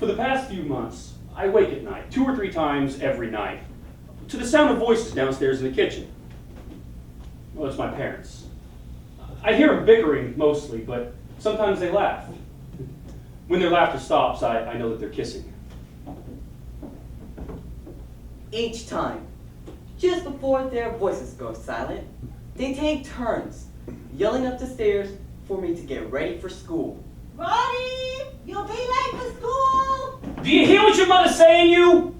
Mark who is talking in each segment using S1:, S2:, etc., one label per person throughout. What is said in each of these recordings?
S1: For the past few months, I wake at night, 2 or 3 times every night, to the sound of voices downstairs in the kitchen. Well, it's my parents. I hear them bickering mostly, but sometimes they laugh. When their laughter stops, I know that they're kissing.
S2: Each time, just before their voices go silent, they take turns yelling up the stairs for me to get ready for school.
S3: Roddy, you'll be late for school.
S1: Do you hear what your mother's saying, you?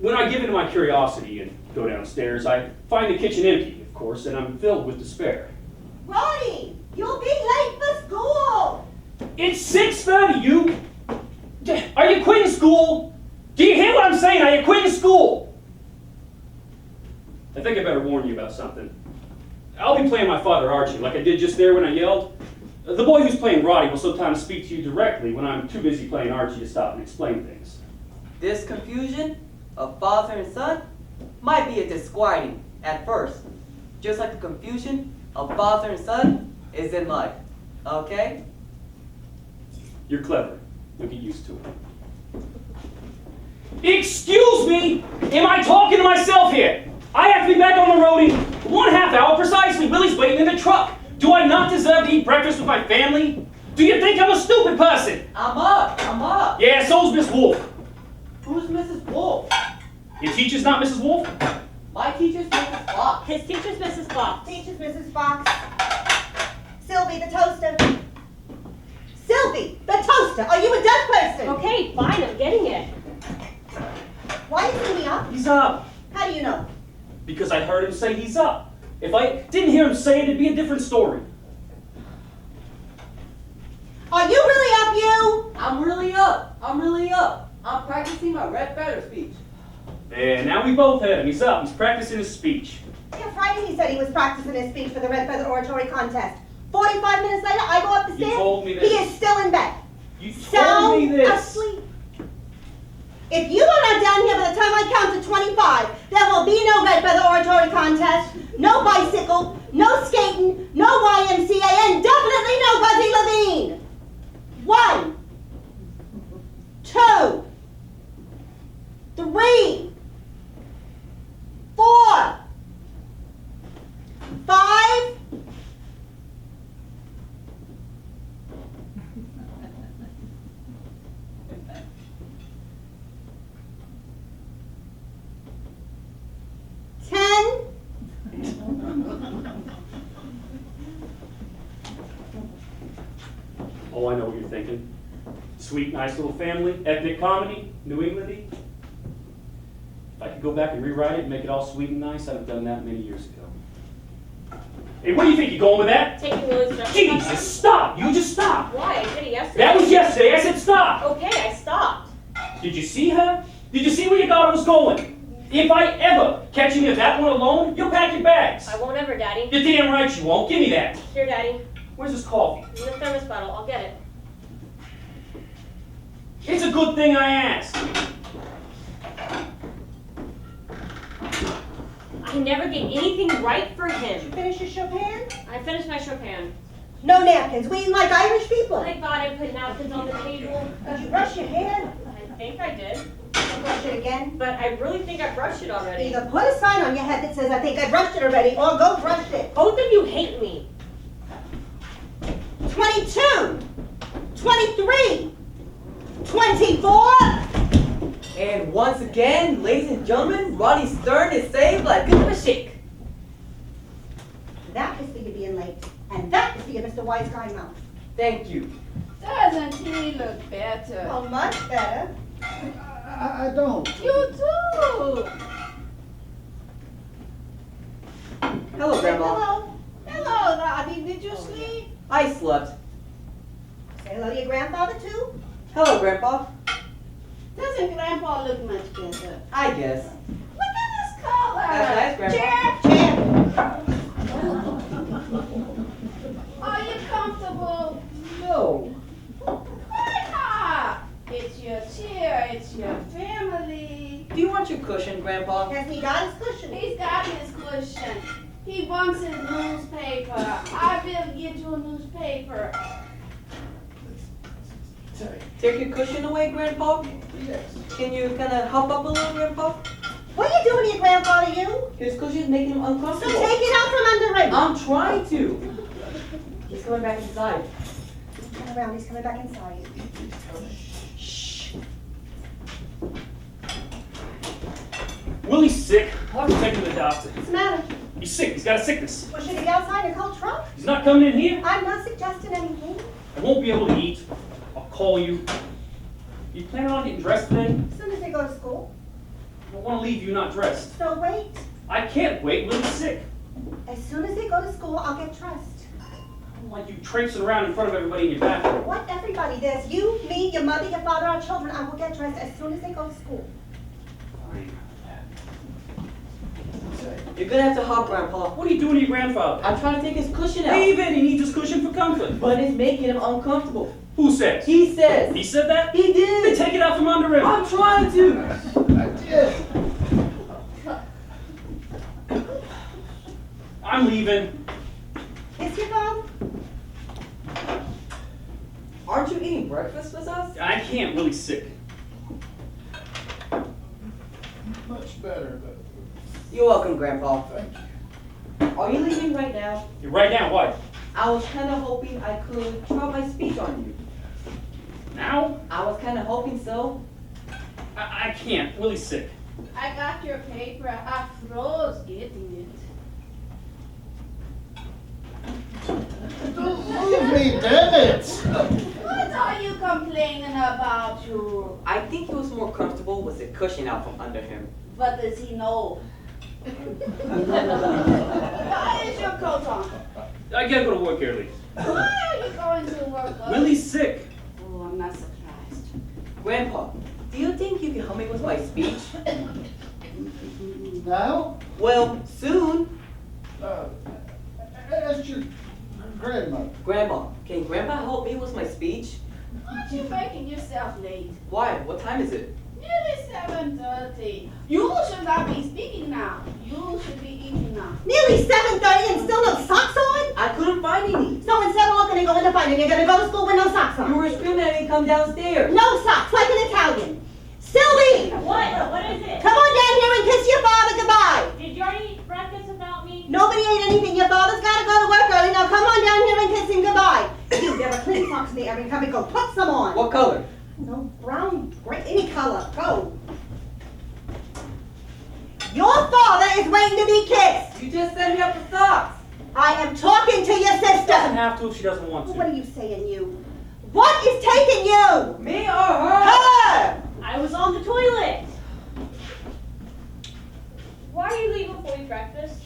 S1: When I give in to my curiosity and go downstairs, I find the kitchen empty, of course, and I'm filled with despair.
S3: Roddy, you'll be late for school.
S1: It's 6:30, you! Are you quitting school? Do you hear what I'm saying? Are you quitting school? I think I better warn you about something. I'll be playing my father Archie, like I did just there when I yelled. The boy who's playing Roddy will sometimes speak to you directly when I'm too busy playing Archie to stop and explain things.
S2: This confusion of father and son might be a disquieting at first, just like the confusion of father and son is in life, okay?
S1: You're clever. You'll get used to it. Excuse me! Am I talking to myself here? I have to be back on the road in 1/2 hour precisely. Willie's waiting in the truck. Do I not deserve to eat breakfast with my family? Do you think I'm a stupid person?
S2: I'm up.
S1: Yeah, so's Miss Wolf.
S2: Who's Mrs. Wolf?
S1: Your teacher's not Mrs. Wolf?
S2: My teacher's Mrs. Fox.
S4: His teacher's Mrs. Fox.
S3: Teacher's Mrs. Fox. Sylvie, the toaster. Sylvie, the toaster. Are you a deaf person?
S4: Okay, fine, I'm getting it.
S3: Why isn't he up?
S1: He's up.
S3: How do you know?
S1: Because I heard him say he's up. If I didn't hear him say it, it'd be a different story.
S3: Are you really up, you?
S2: I'm really up. I'm practicing my red feather speech.
S1: And now we both heard him. He's up. He's practicing his speech.
S3: Yeah, Friday he said he was practicing his speech for the Red Feather Oratory Contest. 45 minutes later, I go up the
S1: You
S3: stairs.
S1: told me this.
S3: He is still in bed.
S1: You told
S3: Sound
S1: me this.
S3: asleep. If you are not down here by the time I count to 25, there will be no Red Feather Oratory Contest, no bicycle, no skating, no YMCA, and definitely no Buzzy Levine. 1, 2, 3, 4, 5.
S1: Oh, I know what you're thinking. Sweet, nice little family, ethnic comedy, New Englandy. If I could go back and rewrite it and make it all sweet and nice, I'd have done that many years ago. Hey, where do you think you're going with that?
S4: Taking Willie's stuff.
S1: Jesus, stop! You just stop!
S4: Why? I did it yesterday.
S1: That was yesterday. I said stop!
S4: Okay, I stopped.
S1: Did you see her? Did you see where your daughter was going? If I ever catch you with that one alone, you'll pack your bags.
S4: I won't ever, Daddy.
S1: You're damn right you won't. Give me that.
S4: Here, Daddy.
S1: Where's this coffee?
S4: In the thermos bottle. I'll get it.
S1: It's a good thing I asked.
S4: I never get anything right for him.
S3: Finish your Chopin?
S4: I finished my Chopin.
S3: No napkins. We eat like Irish people.
S4: I thought I put napkins on the table.
S3: Did you brush your hair?
S4: I think I did.
S3: Brush it again?
S4: But I really think I brushed it already.
S3: Either put a sign on your head that says, I think I brushed it already, or go brush it.
S4: Both of you hate me.
S3: 22, 23, 24.
S2: And once again, ladies and gentlemen, Roddy Stern is saved like good of a shake.
S3: That is for you being late. And that is for you, Mr. Wise Guy Mouth.
S2: Thank you.
S5: Doesn't he look better?
S3: Oh, much better.
S6: I don't.
S5: You too.
S2: Hello, Grandma.
S3: Hello.
S5: Hello, Roddy. Did you sleep?
S2: I slept.
S3: Say hello to your grandfather, too.
S2: Hello, Grandpa.
S5: Doesn't Grandpa look much better?
S2: I guess.
S5: Look at this color.
S2: That's nice, Grandpa.
S3: Chair.
S5: Are you comfortable?
S2: No.
S5: Why not? It's your chair. It's your family.
S2: Do you want your cushion, Grandpa?
S3: Has he got his cushion?
S5: He's got his cushion. He wants his newspaper. I will get you a newspaper.
S2: Take your cushion away, Grandpa?
S6: Yes.
S2: Can you kind of hop up a little, Grandpa?
S3: What are you doing to your grandfather, you?
S2: His cushion's making him
S3: So
S2: uncomfortable.
S3: take it out from under him.
S2: I'm trying to. He's coming back inside.
S3: Turn around, he's coming back inside.
S1: Willie's sick. I'll have to take him to the doctor.
S3: What's the matter?
S1: He's sick. He's got a sickness.
S3: Well, should he be outside in a cold truck?
S1: He's not coming in here.
S3: I'm not suggesting anything.
S1: I won't be able to eat. I'll call you. You planning on getting dressed today?
S3: As soon as they go to school.
S1: I don't want to leave you not dressed.
S3: So wait.
S1: I can't wait. Willie's sick.
S3: As soon as they go to school, I'll get dressed.
S1: I don't like you traipsing around in front of everybody in your bathroom.
S3: What everybody? There's you, me, your mother, your father, our children. I will get dressed as soon as they go to school.
S1: Fine.
S2: You're gonna have to hop, Grandpa.
S1: What are you doing to your grandfather?
S2: I'm trying to take his cushion out.
S1: Leave it. He needs his cushion for comfort.
S2: But it's making him uncomfortable.
S1: Who says?
S2: He says.
S1: He said that?
S2: He
S1: Then
S2: did.
S1: take it out from under him.
S2: I'm trying to.
S6: I did.
S1: I'm leaving.
S3: Is your father?
S2: Aren't you eating breakfast with us?
S1: I can't. Willie's sick.
S6: Much better, but
S2: You're welcome, Grandpa.
S6: thank you.
S2: Are you leaving right now?
S1: You're right now. What?
S2: I was kind of hoping I could try my speech on you.
S1: Now?
S2: I was kind of hoping so.
S1: I can't. Willie's sick.
S5: I got your paper. I froze getting
S6: Don't move me, damn it!
S5: it. What are you complaining about, you?
S2: I think he was more comfortable with the cushion out from under him.
S5: What does he know? Why is your coat on?
S1: I gotta go to work early.
S5: Why are you going to work?
S1: Willie's sick.
S5: Oh, I'm not surprised.
S2: Grandpa, do you think you can help me with my speech?
S6: Now,
S2: Well, soon.
S6: ask your grandmother.
S2: Grandma, can Grandpa help me with my speech?
S5: Aren't you making yourself late?
S2: Why? What time is it?
S5: Nearly 7:30. You should not be speaking now. You should be eating now.
S3: Nearly 7:30 and still no socks on?
S2: I couldn't find any.
S3: So instead of looking and going to find them, you're gonna go to school with no socks
S2: You
S3: on.
S2: were screaming at me to come downstairs.
S3: No socks, like an Italian. Sylvie!
S4: What? What is it?
S3: Come on down here and kiss your father goodbye.
S4: Did you already eat breakfast without me?
S3: Nobody ate anything. Your father's gotta go to work early. Now come on down here and kiss him goodbye. You, there are clean socks in the area. Come and go put some on.
S2: What color?
S3: No, brown, gray, any color. Go. Your father is waiting to be kissed.
S2: You just set me up for socks.
S3: I am talking to your
S1: Doesn't
S3: sister.
S1: have to if she doesn't want
S3: What
S1: to.
S3: are you saying, you? What is taking you?
S2: Me or her?
S3: Her!
S4: I was on the toilet. Why are you leaving before you eat breakfast?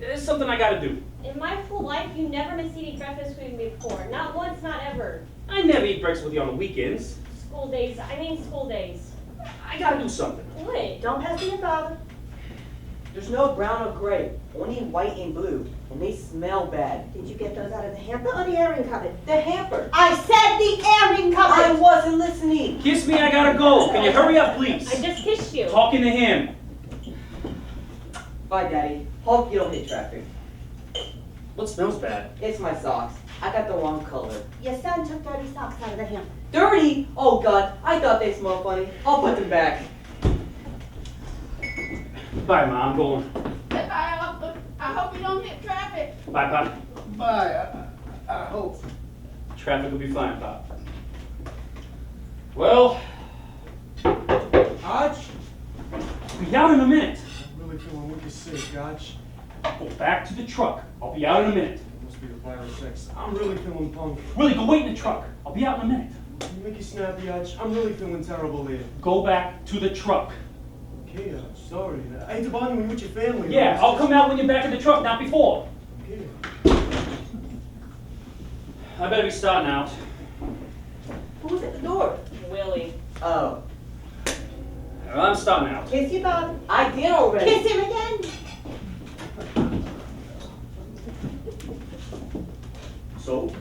S1: It's something I gotta do.
S4: In my whole life, you never missed eating breakfast with me before. Not once, not ever.
S1: I never eat breakfast with you on the weekends.
S4: School days. I mean school days.
S1: I gotta do something.
S4: What?
S3: Don't pass to your father.
S2: There's no brown or gray, only white and blue, and they smell bad.
S3: Did you get those out of the hamper or the airing cupboard?
S2: The hamper.
S3: I said the airing
S2: I
S3: cupboard.
S2: wasn't listening.
S1: Kiss me, I gotta go. Can you hurry up, please?
S4: I just kissed you.
S1: Talking to him.
S2: Bye, Daddy. Hope you don't hit traffic.
S1: What smells bad?
S2: It's my socks. I got the wrong color.
S3: Your son took dirty socks out of the hamper.
S2: Dirty? Oh God, I thought they smelled funny. I'll put them back.
S1: Bye, Mom. I'm going.
S5: Goodbye, Uncle. I hope you don't hit traffic.
S1: Bye, Pop.
S6: Bye, I hope.
S1: Traffic will be fine, Pop. Well,
S7: Arch?
S1: be out in a minute.
S7: I'm really feeling wicked sick, Arch.
S1: Go back to the truck. I'll be out in a minute.
S7: Must be the 5 or 6. I'm really feeling punk.
S1: Willie, go wait in the truck. I'll be out in a minute.
S7: You make it snappy, Arch. I'm really feeling terrible here.
S1: Go back to the truck.
S7: Okay, Arch, sorry. I hate to bother you with your family.
S1: Yeah, I'll come out when you're back in the truck, not before.
S7: Okay.
S1: I better be starting out.
S2: Who's at the door?
S4: Willie.
S2: Oh,
S1: Well, I'm starting out.
S3: Kiss your father.
S2: I did already.
S3: Kiss him again.
S1: So?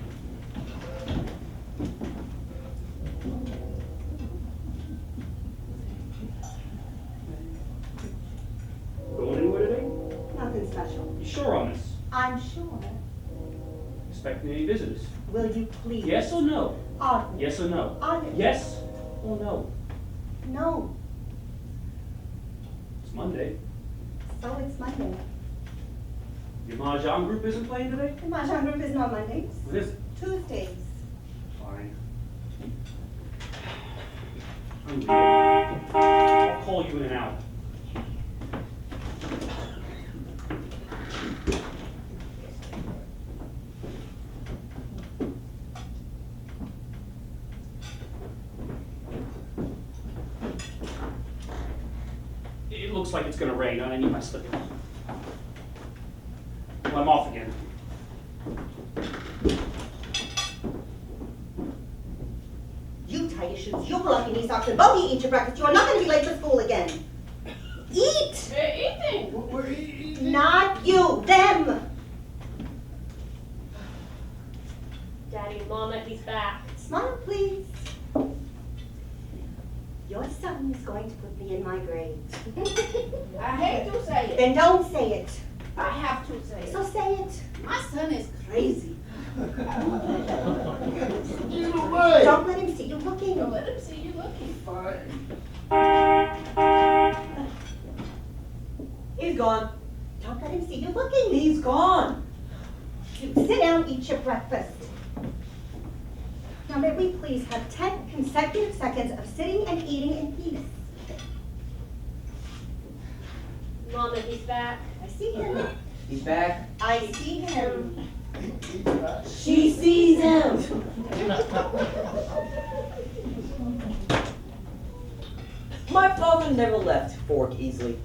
S1: Going anywhere today?
S3: Nothing special.
S1: You sure on this?
S3: I'm sure.
S1: Expecting any visitors?
S3: Will you please?
S1: Yes or no?
S3: Audrey.
S1: Yes or no?
S3: Audrey.
S1: Yes or no?
S3: No.
S1: It's Monday.
S3: So it's Monday.
S1: Your Mahjong group isn't playing today?
S3: The Mahjong group isn't on Mondays.
S1: What is it?
S3: Tuesdays.
S1: Fine. I'm leaving. I'll call you in an hour. It looks like it's gonna rain. I need my slippers. Well, I'm off again.
S3: You tie your shoes, you pull up your knee socks, and both of you eat your breakfast. You are not going to be late for school again. Eat!
S5: We're eating.
S6: We're eating.
S3: Not you, them.
S4: Daddy, Mama, he's back.
S3: Smile, please. Your son is going to put me in my grade.
S5: I hate to say it.
S3: Then don't say it.
S5: I have to say it.
S3: So say it.
S5: My son is crazy.
S6: You away.
S3: Don't let him see you looking.
S5: Don't let him see you looking.
S6: Fine.
S2: He's gone.
S3: Don't let him see you looking.
S2: He's gone.
S3: You sit down, eat your breakfast. Now, may we please have 10 consecutive seconds of sitting and eating in peace?
S4: Mama, he's back.
S3: I see him.
S2: He's back.
S3: I see him.
S2: She sees him. My father never left Fork easily.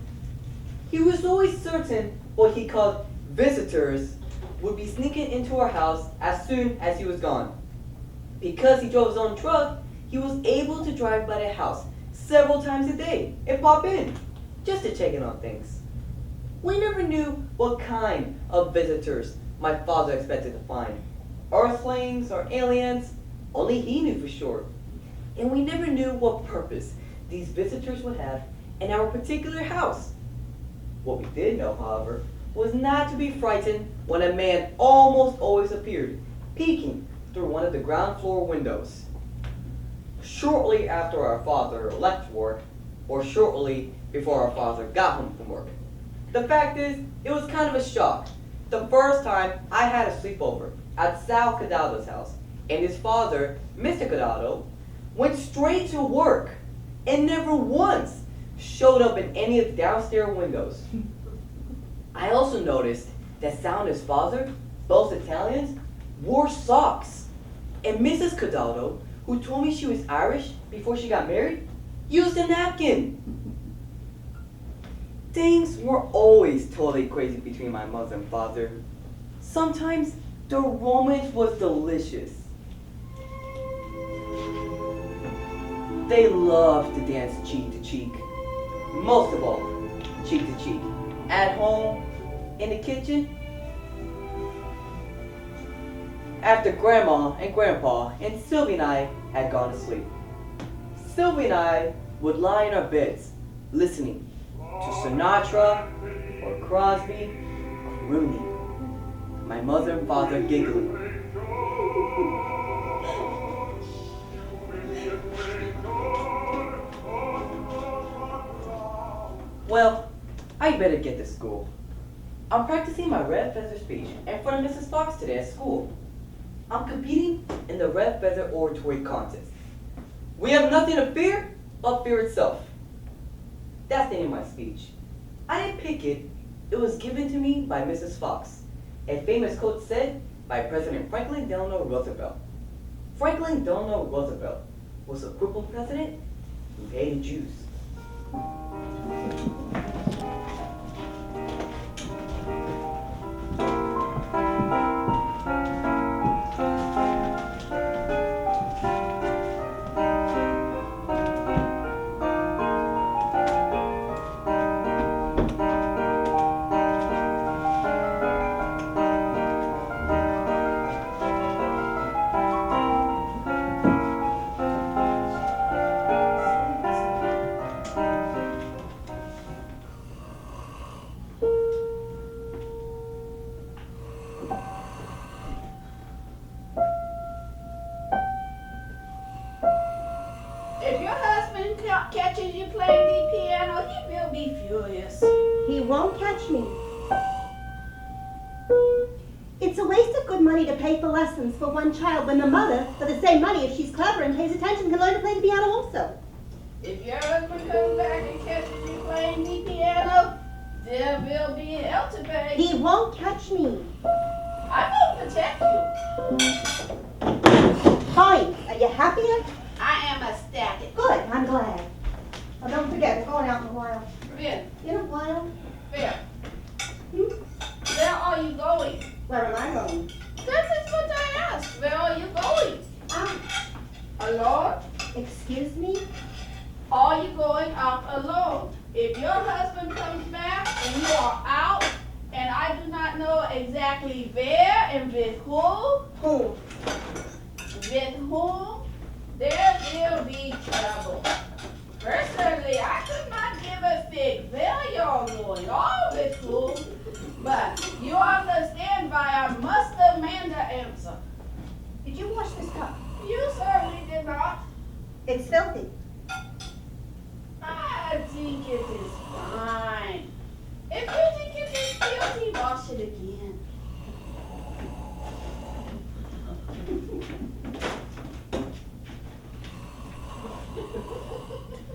S2: He was always certain what he called visitors would be sneaking into our house as soon as he was gone. Because he drove his own truck, he was able to drive by the house several times a day and pop in just to check in on things. We never knew what kind of visitors my father expected to find. Earthlings or aliens, only he knew for sure. And we never knew what purpose these visitors would have in our particular house. What we did know, however, was not to be frightened when a man almost always appeared, peeking through one of the ground floor windows. Shortly after our father left work, or shortly before our father got home from work. The fact is, it was kind of a shock. The first time I had a sleepover at Sal Cadaldo's house, and his father, Mr. Cadaldo, went straight to work and never once showed up in any of the downstairs windows. I also noticed that Sal and his father, both Italians, wore socks. And Mrs. Cadaldo, who told me she was Irish before she got married, used a napkin. Things were always totally crazy between my mother and father. Sometimes the romance was delicious. They loved to dance cheek to cheek. Most of all, cheek to cheek. At home, in the kitchen. After Grandma and Grandpa and Sylvie and I had gone to sleep. Sylvie and I would lie in our beds, listening to Sinatra or Crosby or Rooney. My mother and father giggling. Well, I better get to school. I'm practicing my red feather speech in front of Mrs. Fox today at school. I'm competing in the red feather oratory contest. We have nothing to fear but fear itself. That's the end of my speech. I didn't pick it. It was given to me by Mrs. Fox. A famous quote said by President Franklin Delano Roosevelt. Franklin Delano Roosevelt was a crippled president who hated Jews.
S3: money to pay for lessons for one child when the mother, for the same money, if she's clever and pays attention, can learn to play the piano also?
S5: If your husband comes back and catches you playing the piano, there will be hell to pay.
S3: He won't catch me.
S5: I will protect you.
S3: Fine. Are you happier?
S5: I am ecstatic.
S3: Good. I'm glad. Oh, don't forget, we're going out in a while.
S5: Where?
S3: In a while?
S5: Where? Where are you going?
S3: Where am I going?
S5: That is what I asked. Where are you going? Alone?
S3: Excuse me?
S5: Are you going out alone? If your husband comes back and you are out, and I do not know exactly where and with who, there will be trouble. Personally, I could not give a fig where you're going or with who, but you understand why I must demand an answer.
S3: Did you wash this cup?
S5: You certainly did not.
S3: It's filthy.
S5: I think it is fine. If you think it is filthy, wash it again.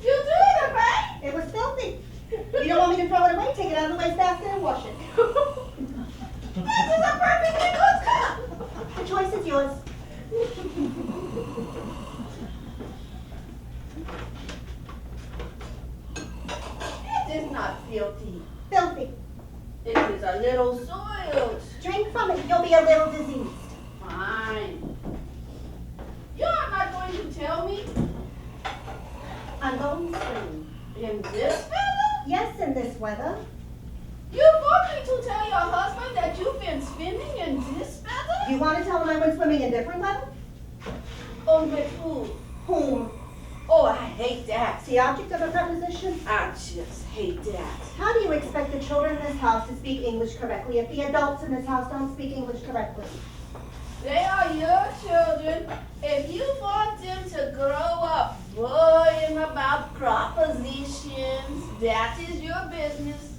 S5: You do it, okay?
S3: It was filthy. You don't want me to throw it away? Take it out of the wastebasket and wash it.
S5: This is a perfectly good cup.
S3: The choice is yours.
S5: It is not filthy.
S3: Filthy.
S5: It is a little soiled.
S3: Drink from it. You'll be a little diseased.
S5: Fine. You are not going to tell me
S3: I'm going swimming.
S5: in this weather?
S3: Yes, in this weather.
S5: You want me to tell your husband that you've been spinning in this weather?
S3: You want to tell him I went swimming in different weather?
S5: Oh, with who?
S3: Whom?
S5: Oh, I hate that.
S3: The object of a preposition?
S5: I just hate that.
S3: How do you expect the children in this house to speak English correctly if the adults in this house don't speak English correctly?
S5: They are your children. If you want them to grow up worrying about propositions, that is your business.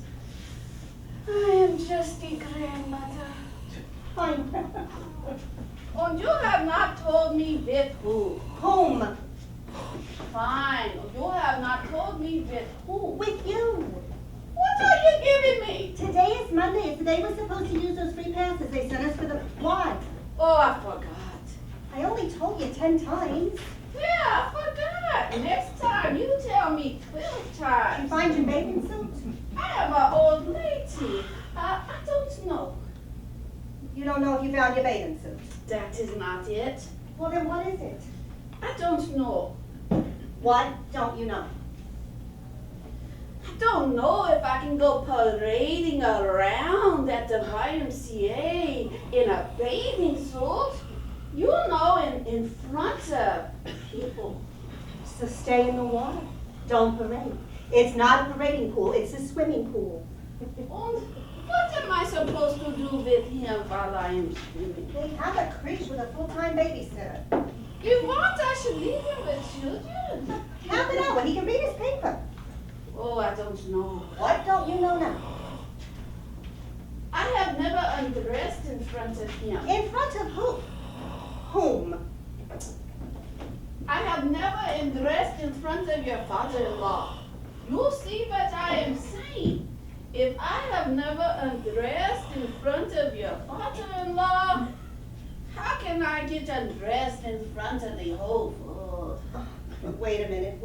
S5: I am just a grandmother.
S3: Fine.
S5: And you have not told me with who.
S3: Whom?
S5: Fine. You have not told me with who.
S3: With you.
S5: What are you giving me?
S3: Today is Monday. It's the day we're supposed to use those free passes they sent us for the... Why?
S5: Oh, I forgot.
S3: I only told you 10 times.
S5: Yeah, I forgot. Next time you tell me 12
S3: Did you
S5: times.
S3: find your bathing suit?
S5: I am an old lady. I don't know.
S3: You don't know if you found your bathing suit.
S5: That is not it.
S3: Well, then what is it?
S5: I don't know.
S3: What don't you know?
S5: I don't know if I can go parading around at the YMCA in a bathing suit. You know, in front of people.
S3: So stay in the water. Don't parade. It's not a parading pool. It's a swimming pool.
S5: And what am I supposed to do with him while I am swimming?
S3: They have a creche with a full-time babysitter.
S5: You want I should leave him with children?
S3: Half an hour. He can read his paper.
S5: Oh, I don't know.
S3: What don't you know now?
S5: I have never undressed in front of him.
S3: In front of who? Whom?
S5: I have never undressed in front of your father-in-law. You see what I am saying. If I have never undressed in front of your father-in-law, how can I get undressed in front of the whole world?
S3: Wait a minute.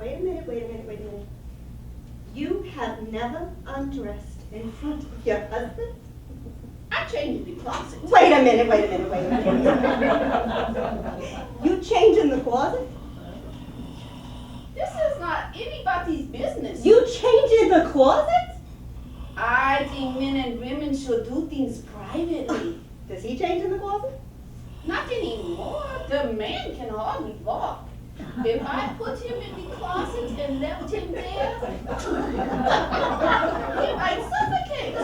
S3: You have never undressed in front of your husband?
S5: I changed in the closet.
S3: Wait a minute. You change in the closet?
S5: This is not anybody's business.
S3: You change in the closet?
S5: I think men and women should do things privately.
S3: Does he change in the closet?
S5: Not anymore. The man can hardly walk. If I put him in the closet and left him there, he might suffocate.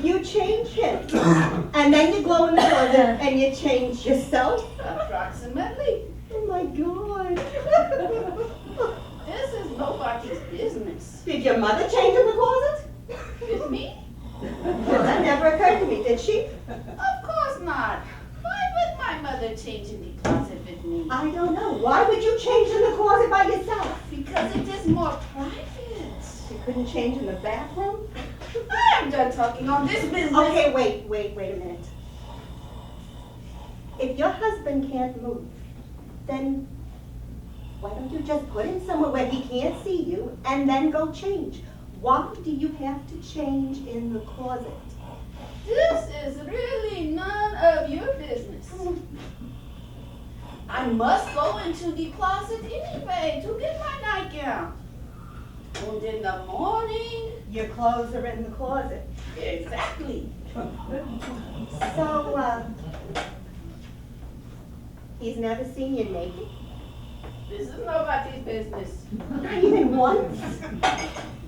S3: You change him. And then you go in the closet and you change yourself?
S5: Approximately.
S3: Oh my God.
S5: This is nobody's business.
S3: Did your mother change in the closet?
S5: With me?
S3: Well, that never occurred did she?
S5: Of course not. Why would my mother change in the closet with me?
S3: I don't know. Why would you change in the closet by yourself?
S5: Because it is more private.
S3: You couldn't change in the bathroom?
S5: I am done talking on this business.
S3: Okay, wait a minute. If your husband can't move, then why don't you just put him somewhere where he can't see you and then go change? Why do you have to change in the closet?
S5: This is really none of your business. I must go into the closet anyway to get my nightgown. And in the morning,
S3: Your clothes are in the closet.
S5: exactly.
S3: So, he's never seen you naked?
S5: This is nobody's business.
S3: Not even once?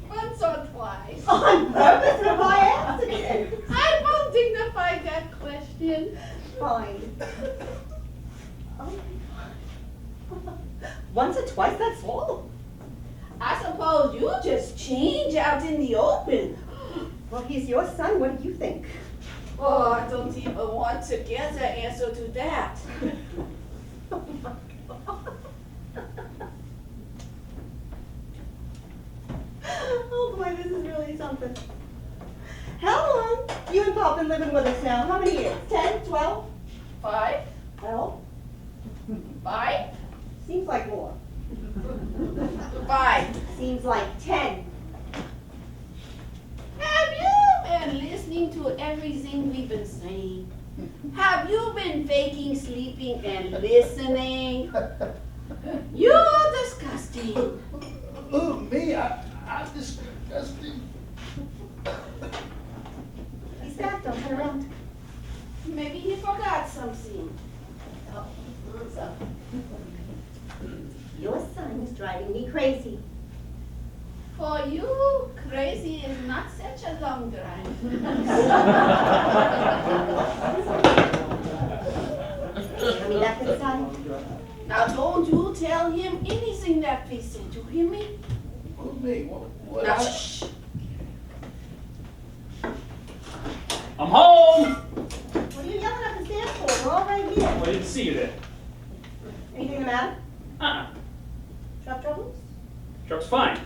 S5: Once or twice.
S3: On purpose or by accident?
S5: I won't dignify that question.
S3: Fine. Oh. Once or twice, that's all?
S5: I suppose you just change out in the open.
S3: Well, he's your son. What do you think?
S5: Oh, I don't even want to get an answer to that.
S3: Oh my God. Oh boy, this is really something. How long you and Pop been living with us now? How many years? 10, 12?
S5: 5?
S3: 12?
S5: 5?
S3: Seems like more.
S5: 5.
S3: Seems like 10.
S5: Have you been listening to everything we've been saying? Have you been faking sleeping and listening? You're disgusting.
S6: Oh, me? I'm disgusting.
S3: He's back, don't turn around.
S5: Maybe he forgot something.
S3: Oh, so. Your son is driving me crazy.
S5: For you, crazy is not such a long drive.
S3: I mean, that's inside.
S5: Now don't you tell him anything that we said. You hear me?
S6: Oh, me? What?
S5: Now shh.
S1: I'm home!
S3: What are you yelling up the stairs for? We're all right here.
S1: Well, I didn't see you there.
S3: Anything the matter?
S1: Uh-uh.
S3: Truck troubles?
S1: Truck's fine.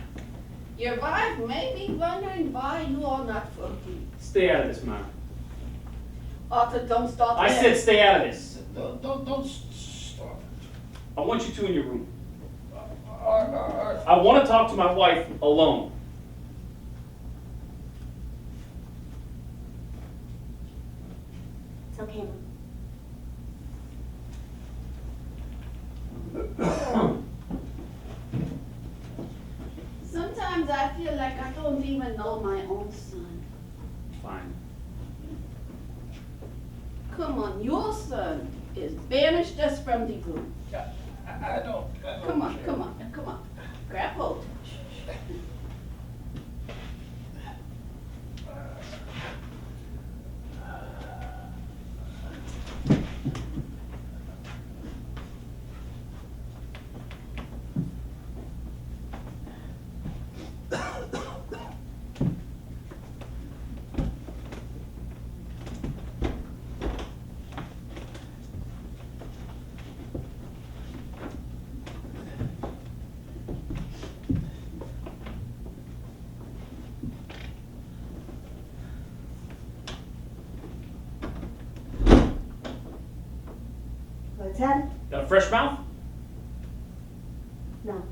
S5: Your wife may be wondering why you are not working.
S1: Stay out of this, Mom.
S5: Arthur, don't start
S1: I
S5: there.
S1: said stay out of this.
S6: Don't stop.
S1: I want you two in your room.
S6: All right.
S1: I want to talk to my wife alone.
S3: It's okay,
S5: Sometimes I feel like I don't even know my own son.
S1: Fine.
S5: Come on, your son is banished us from the room.
S6: I don't.
S5: Come on, come on, come on. Grab hold.
S3: What's that?
S1: Got a fresh mouth?
S3: No.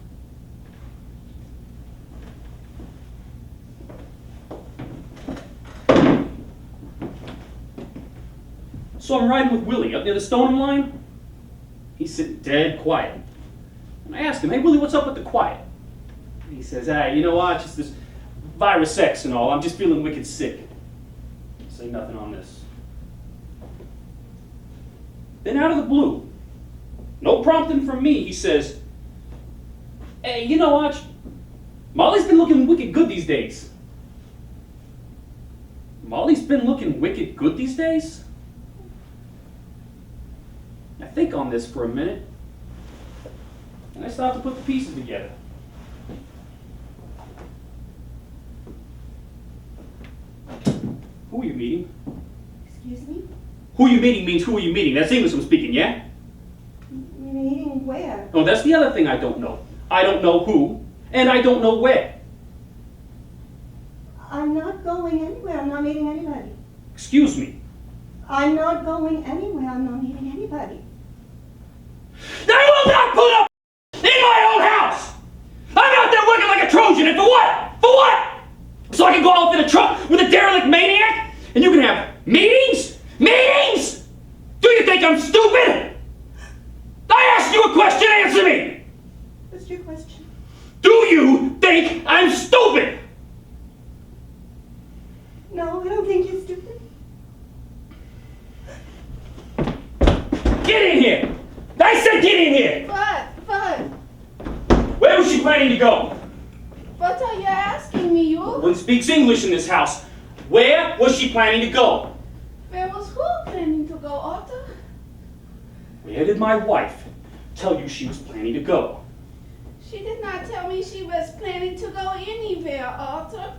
S1: So I'm riding with Willie up near the Stoneham line. He's sitting dead quiet. And I ask him, hey, Willie, what's up with the quiet? And he says, you know what, just this virus X and all, I'm just feeling wicked sick. Say nothing on this. Then out of the blue, no prompting from me, he says, hey, you know what, Molly's been looking wicked good these days. Molly's been looking wicked good these days? I think on this for a minute, and I start to put the pieces together. Who are you meeting?
S3: Excuse me?
S1: Who you meeting means who are you meeting. That's English I'm speaking, yeah?
S3: Meeting where?
S1: Oh, that's the other thing I don't know. I don't know who, and I don't know where.
S3: I'm not going anywhere. I'm not meeting anybody.
S1: Excuse me.
S3: I'm not going anywhere. I'm not meeting anybody.
S1: I will not put up in my own house! I'm out there working like a Trojan, and for what? For what? So I can go off in a truck with a derelict maniac? And you can have meetings? Meetings? Do you think I'm stupid? I asked you a question, answer me!
S3: What's your question?
S1: Do you think I'm stupid?
S3: No, I don't think you're stupid.
S1: Get in here! I said get in here!
S5: But,
S1: Where was she planning to go?
S5: what are you asking me, you?
S1: No one speaks English in this house. Where was she planning to go?
S5: Where was who planning to go, Otto?
S1: Where did my wife tell you she was planning to go?
S5: She did not tell me she was planning to go anywhere, Otto.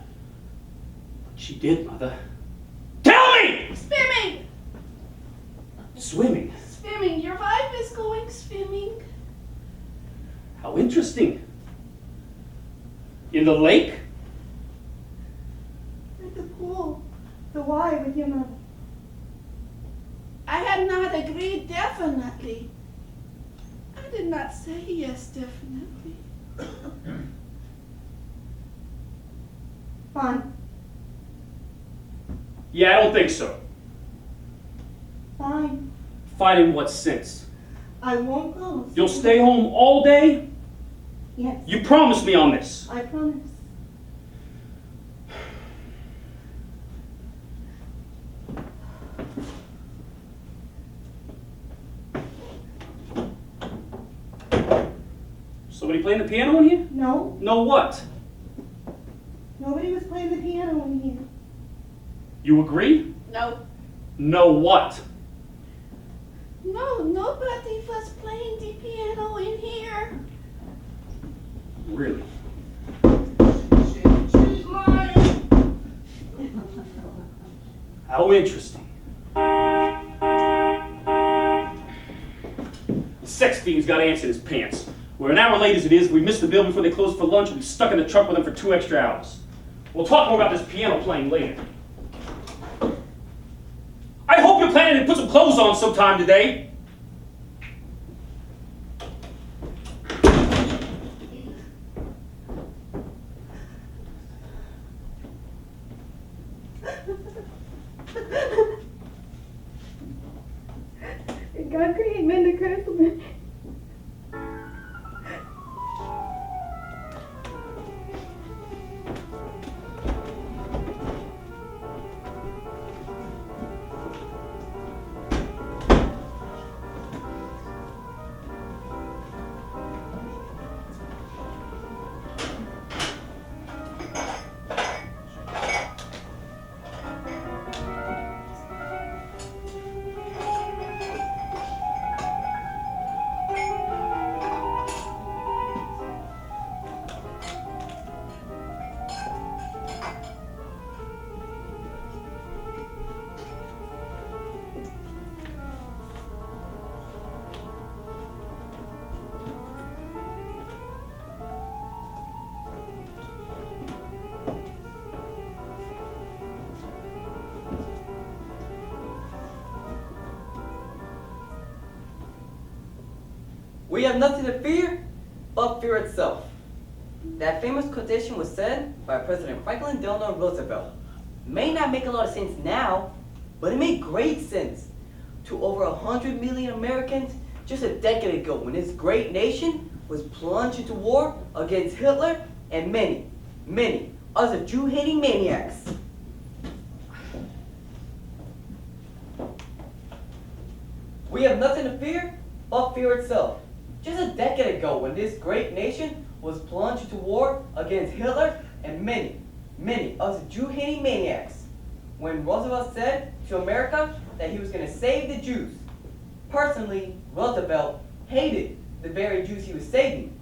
S1: She did, Mother. Tell me!
S5: Swimming!
S1: Swimming.
S5: Swimming. Your wife is going swimming.
S1: How interesting. In the lake?
S3: At the pool. The why with your mother.
S5: I had not agreed definitely. I did not say yes definitely.
S3: Fine.
S1: Yeah, I don't think so.
S3: Fine.
S1: Fine in what sense?
S3: I won't go.
S1: You'll stay home all day?
S3: Yes.
S1: You promised me on this.
S3: I promise.
S1: Somebody playing the piano in here?
S3: No.
S1: No what?
S3: Nobody was playing the piano in here.
S1: You agree?
S5: No.
S1: No what?
S5: No, nobody was playing the piano in here.
S1: Really?
S6: She's lying.
S1: How interesting. The sex fiend's got ants in his pants. We're an hour late as it is. We missed the bill before they closed for lunch. We'll be stuck in the truck with them for 2 extra hours. We'll talk more about this piano playing later. I hope you're planning to put some clothes on sometime today.
S3: God create men to curse women.
S2: We have nothing to fear but fear itself. That famous quotation was said by President Franklin Delano Roosevelt. May not make a lot of sense now, but it made great sense to over 100 million Americans just a decade ago when this great nation was plunged into war against Hitler and many, many other Jew-hating maniacs. We have nothing to fear but fear itself. Just a decade ago, when this great nation was plunged into war against Hitler and many, many other Jew-hating maniacs, when Roosevelt said to America that he was going to save the Jews. Personally, Roosevelt hated the very Jews he was saving.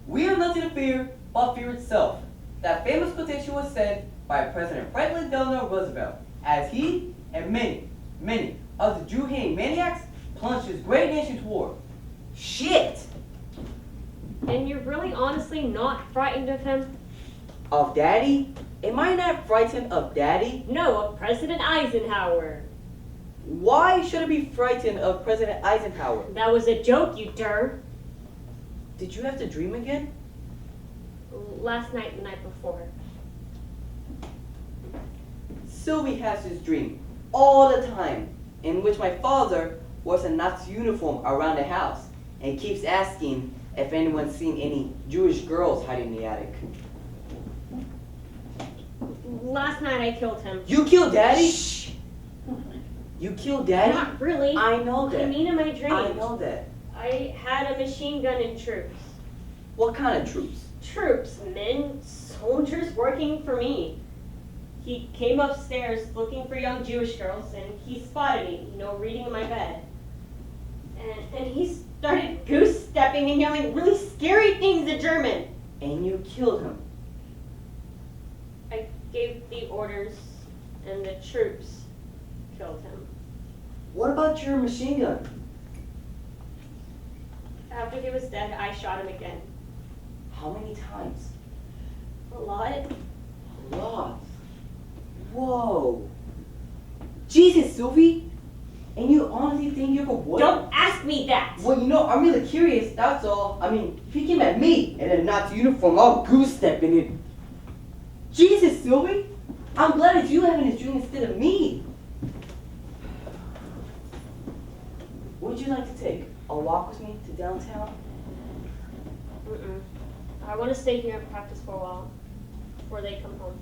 S2: We have nothing to fear but fear itself. That famous quotation was said by President Franklin Delano Roosevelt, as he and many, many of the Jew-hating maniacs plunged his great nation to war. Shit!
S4: And you're really honestly not frightened of him?
S2: Of Daddy? Am I not frightened of Daddy?
S4: No, of President Eisenhower.
S2: Why should I be frightened of President Eisenhower?
S4: That was a joke, you der.
S2: Did you have to dream again?
S4: Last night, the night before.
S2: Sylvie has this dream all the time, in which my father wears a Nazi uniform around the house and keeps asking if anyone's seen any Jewish girls hiding in the attic.
S4: Last night I killed him.
S2: You killed Daddy? Shh. You killed Daddy?
S4: Not really.
S2: I know that.
S4: I mean in my dreams.
S2: I know that.
S4: I had a machine gun and troops.
S2: What kind of troops?
S4: Troops, men, soldiers working for me. He came upstairs looking for young Jewish girls, and he spotted me, reading in my bed. And he started goose-stepping and yelling really scary things in German.
S2: And you killed him.
S4: I gave the orders, and the troops killed him.
S2: What about your machine gun?
S4: After he was dead, I shot him again.
S2: How many times?
S4: A lot.
S2: A lot. Whoa. Jesus, Sylvie. And you honestly think you're a what?
S4: Don't ask me that!
S2: Well, I'm really curious, that's all. I mean, if he came at me in a Nazi uniform, I'll goose-step in it. Jesus, Sylvie. I'm glad it's you having this dream instead of me. Would you like to take a walk with me to downtown?
S4: Mm-mm. I want to stay here and practice for a while before they come home.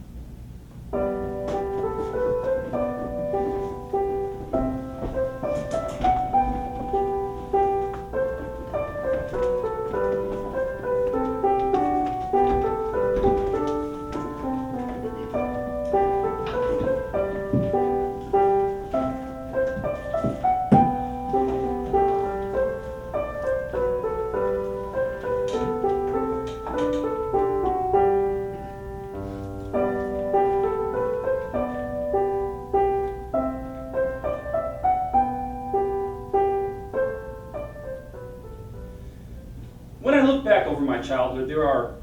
S1: When I look back over my childhood, there are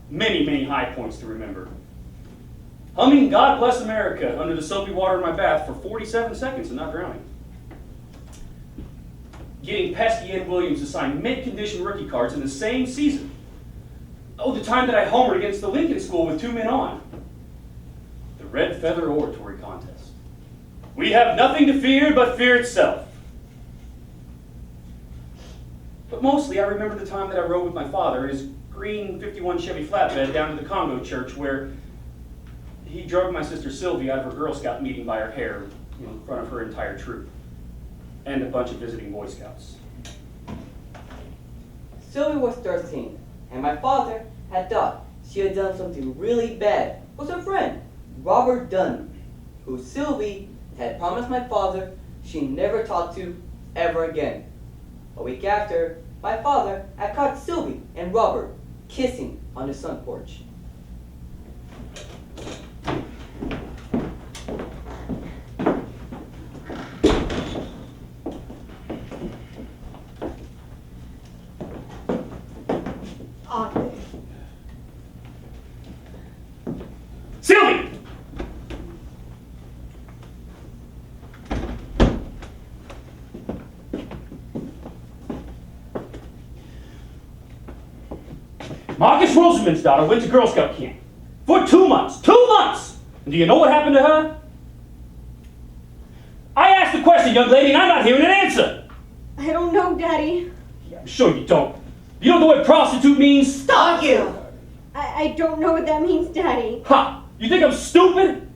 S1: many, many high points to remember. Humming God Bless America under the soapy water in my bath for 47 seconds and not drowning. Getting pesky Ed Williams to sign mid-condition rookie cards in the same season. Oh, the time that I homered against the Lincoln School with 2 men on. The Red Feather Oratory Contest. We have nothing to fear but fear itself. But mostly I remember the time that I rode with my father in his green 51 Chevy flatbed down to the Congo church where he drugged my sister Sylvie out of her Girl Scout meeting by her hair in front of her entire troop and a bunch of visiting Boy Scouts.
S2: Sylvie was 13, and my father had thought she had done something really bad with her friend, Robert Dunn, who Sylvie had promised my father she'd never talk to ever again. A week after, my father had caught Sylvie and Robert kissing on the front porch.
S1: Sylvie! Marcus Rosamond's daughter went to Girl Scout camp for 2 months. 2 months! And do you know what happened to her? I asked the question, young lady, and I'm not hearing an answer.
S4: I don't know, Daddy.
S1: Yeah, I'm sure you don't. You know what prostitute means?
S2: Stop you!
S4: I don't know what that means, Daddy.
S1: Ha! You think I'm stupid?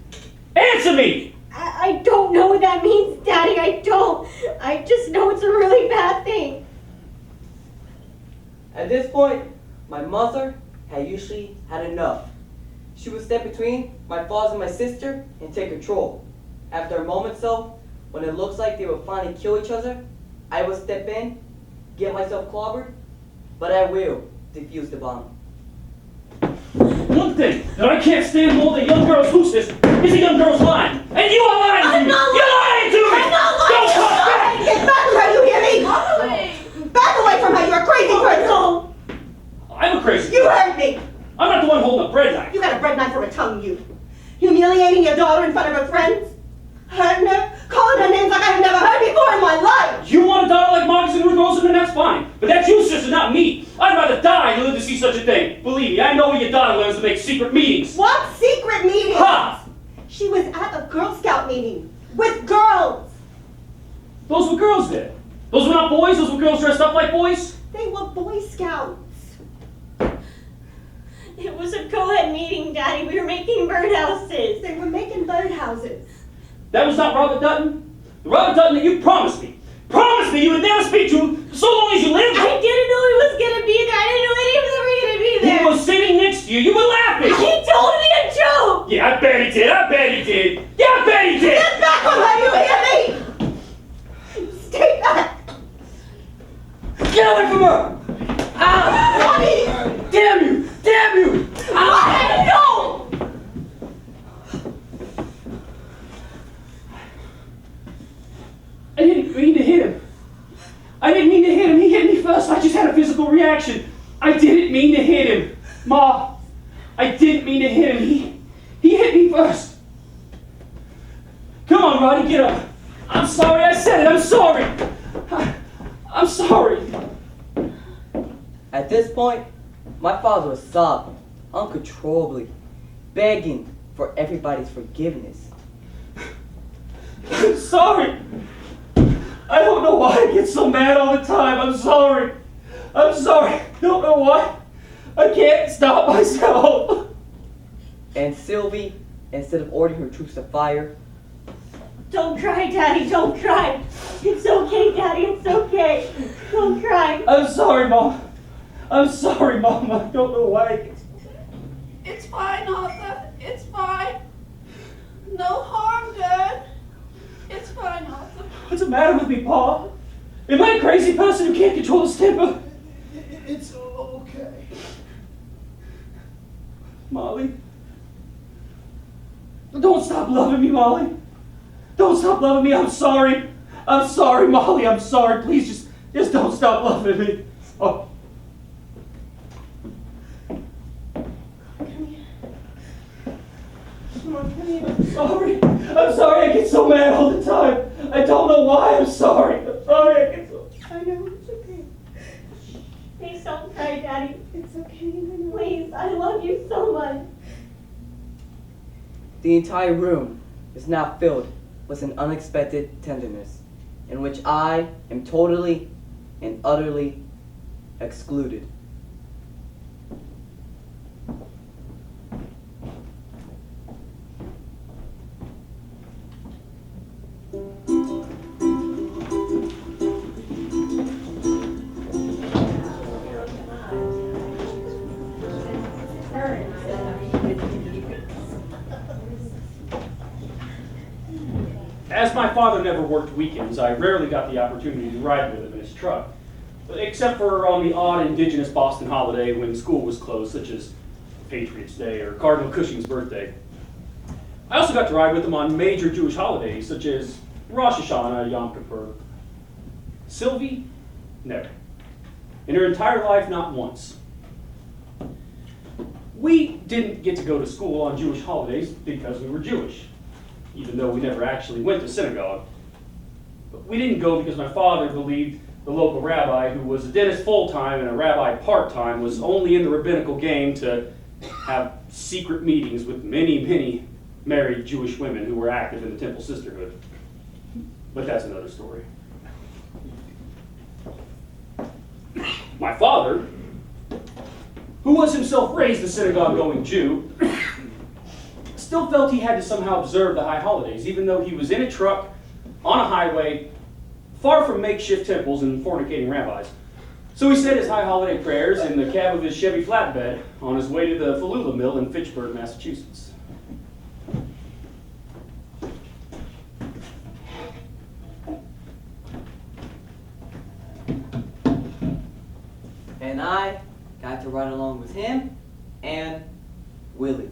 S1: Answer me!
S4: I don't know what that means, Daddy. I don't. I just know it's a really bad thing.
S2: At this point, my mother had usually had enough. She would step between my father and my sister and take control. After a moment though, when it looks like they would finally kill each other, I would step in, get myself clobbered, but I will defuse the bomb.
S1: One one thing that I can't stand more than young girls' hostess is a young girl's lying. And you are lying to
S3: I'm
S1: me!
S3: not
S1: You're lying to me!
S3: I'm not lying!
S1: Don't talk back!
S3: Get back from her, you hear me?
S5: Molly!
S3: Back away from her, you're a crazy person!
S1: I'm a crazy
S3: You
S1: person.
S3: hurt me!
S1: I'm not the one holding a bread knife.
S3: You got a bread knife for a tongue, you. Humiliating your daughter in front of her friends? Hurting her? Calling her names like I have never heard before in my life!
S1: You want a daughter like Marcus and Ruth Olsen, then that's fine. But that's you, sister, not me. I'd rather die than live to see such a thing. Believe me, I know where your daughter learns to make secret meetings.
S3: What secret meeting?
S1: Ha!
S3: She was at a Girl Scout meeting with girls.
S1: Those were girls there. Those were not boys, those were girls dressed up like boys.
S3: They were Boy Scouts.
S4: It was a co-ed meeting, Daddy. We were making birdhouses.
S3: They were making birdhouses.
S1: That was not Robert Dutton. The Robert Dutton that you promised me. Promised me you would never speak to so long as you lived.
S4: I didn't know he was gonna be there. I didn't know any of them were gonna be there.
S1: He was sitting next to you. You were laughing.
S4: He told me a joke.
S1: Yeah, I bet he did. I bet he did. Yeah, I bet he did.
S3: Get back from her, you hear me? Stay back.
S1: Get away from her. Ah!
S3: Mommy!
S1: Damn you! Damn you!
S3: Let it go!
S1: I didn't mean to hit him. I didn't mean to hit him. He hit me first. I just had a physical reaction. I didn't mean to hit him. Ma, I didn't mean to hit him. He hit me first. Come on, Roddy, get up. I'm sorry. I said it. I'm sorry. I'm sorry.
S2: At this point, my father was sobbing uncontrollably, begging for everybody's forgiveness.
S1: I'm sorry. I don't know why I get so mad all the time. I'm sorry. I'm sorry. I don't know why. I can't stop myself.
S2: And Sylvie, instead of ordering her troops to fire,
S4: Don't cry, Daddy. Don't cry. It's okay, Daddy. It's okay. Don't cry.
S1: I'm sorry, Mom. I'm sorry, Mom. I don't know why I get...
S5: It's fine, Arthur. It's fine. No harm done. It's fine, Arthur.
S1: What's the matter with me, Pa? Am I a crazy person who can't control his temper?
S7: It's okay.
S1: Molly? Don't stop loving me, Molly. Don't stop loving me. I'm sorry. I'm sorry, Molly. I'm sorry. Please just don't stop loving me. Oh. Come on, come here. I'm sorry. I'm sorry. I get so mad all the time. I don't know why. I'm sorry. I'm sorry. I get so...
S3: I know, it's okay.
S4: Please don't cry, Daddy.
S3: It's okay, I know.
S4: Please, I love you so much.
S2: the entire room is now filled with an unexpected tenderness, in which I am totally and utterly excluded.
S1: As my father never worked weekends, I rarely got the opportunity to ride with him in his truck, except for on the odd indigenous Boston holiday when school was closed, such as Patriots' Day or Cardinal Cushing's birthday. I also got to ride with him on major Jewish holidays, such as Rosh Hashanah, Yom Kippur. Sylvie, never. In her entire life, not once. We didn't get to go to school on Jewish holidays because we were Jewish, even though we never actually went to synagogue. But we didn't go because my father believed the local rabbi, who was a dentist full-time and a rabbi part-time, was only in the rabbinical game to have secret meetings with many, many married Jewish women who were active in the Temple Sisterhood. But that's another story. My father, who was himself raised a synagogue-going Jew, still felt he had to somehow observe the high holidays, even though he was in a truck, on a highway, far from makeshift temples and fornicating rabbis. So he said his high holiday prayers in the cab of his Chevy flatbed on his way to the Falula mill in Fitchburg, Massachusetts.
S2: And I got to ride along with him and Willie.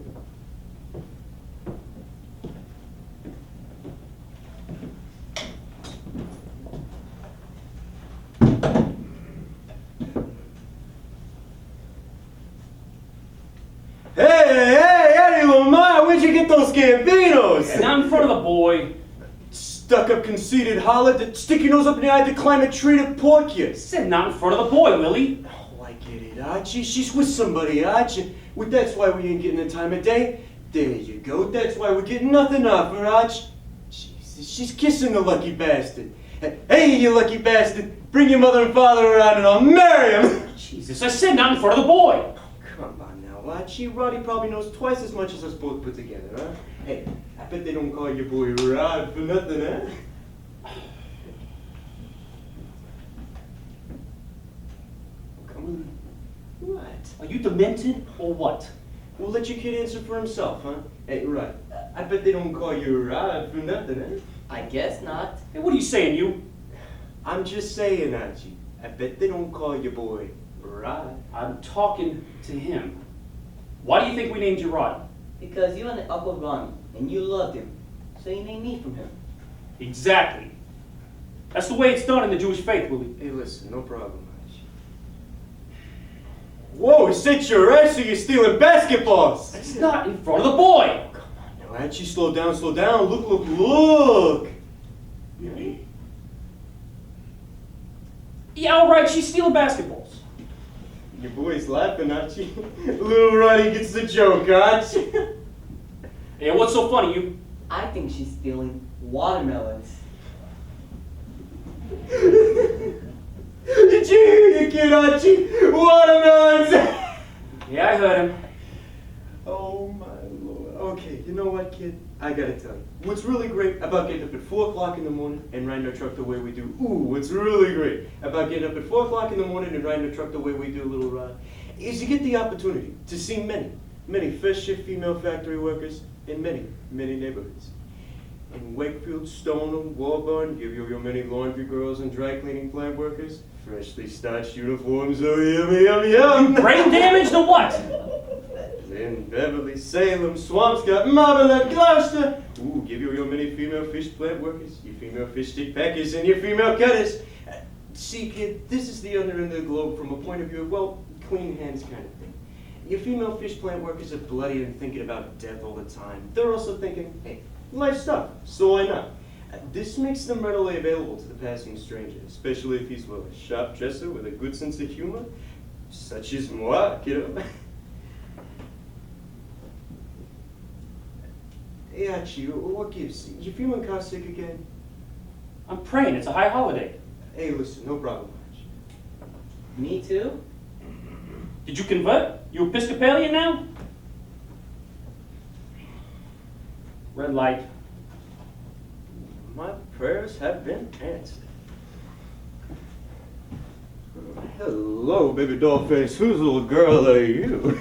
S7: Hey, Lamar, where'd you get those Gambinos?
S1: And not in front of the boy.
S7: Stuck-up, conceited holler that stick your nose up in the eye to climb a tree to pork you.
S1: Said not in front of the boy, Willie.
S7: Oh, I get it, Archie. She's with somebody, Archie. Well, that's why we ain't getting the time of day. There you go. That's why we're getting nothing off her, Arch. Jesus, she's kissing the lucky bastard. Hey, you lucky bastard. Bring your mother and father around and I'll marry him.
S1: Jesus, I said not in front of the boy.
S7: Come on now, Archie. Roddy probably knows twice as much as us both put together, huh? Hey, I bet they don't call your boy Rod for nothing, huh? Come on. What?
S1: Are you demented or what?
S7: We'll let your kid answer for himself, huh? Hey, Rod, I bet they don't call you Rod for nothing, huh?
S2: I guess not.
S1: Hey, what are you saying, you?
S7: I'm just saying, Archie. I bet they don't call your boy Rod.
S1: I'm talking to him. Why do you think we named you Rod?
S2: Because you and Uncle Ronnie, and you loved him, so you named me from him.
S1: Exactly. That's the way it's done in the Jewish faith, Willie.
S7: Hey, listen, no problem, Archie. Whoa, sit your ass or you're stealing basketballs!
S1: It's not in front of the boy.
S7: Come on now, Archie, slow down, slow down. Look.
S1: Yeah, all right, she's stealing basketballs.
S7: Your boy's laughing, Archie. Little Roddy gets the joke, Archie.
S1: Yeah, what's so funny, you?
S2: I think she's stealing watermelons.
S7: Did you hear your kid, Archie? Watermelons!
S1: Yeah, I heard him.
S7: Oh my lord. Okay, you know what, kid? I gotta tell you. What's really great about getting up at 4 o'clock in the morning and riding our truck the way we do. Ooh, what's really great about getting up at 4 o'clock in the morning and riding a truck the way we do, Little Rod, is you get the opportunity to see many first shift female factory workers in many neighborhoods. In Wakefield, Stoneham, Warburn, give you your many laundry girls and dry cleaning plant workers. Freshly starched uniforms, oh yum.
S1: Brain damage to what?
S7: In Beverly, Salem, Swampscott, Marmalade, Gloucester. Ooh, give you your many female fish plant workers, your female fish stick packers, and your female cutters. See, kid, this is the other end of the globe from a point of view of, well, clean hands kind of thing. Your female fish plant workers are bloody and thinking about death all the time. They're also thinking, hey, life stuff, so why not? This makes them readily available to the passing stranger, especially if he's, well, a sharp dresser with a good sense of humor, such as moi, kiddo. Hey, Archie, what gives? You feeling car sick again?
S1: I'm praying. It's a high holiday.
S7: Hey, listen, no problem, Archie.
S2: Me too?
S1: Did you convert? You Episcopalian now? Red light.
S7: My prayers have been answered. Hello, baby doll face. Whose little girl are you?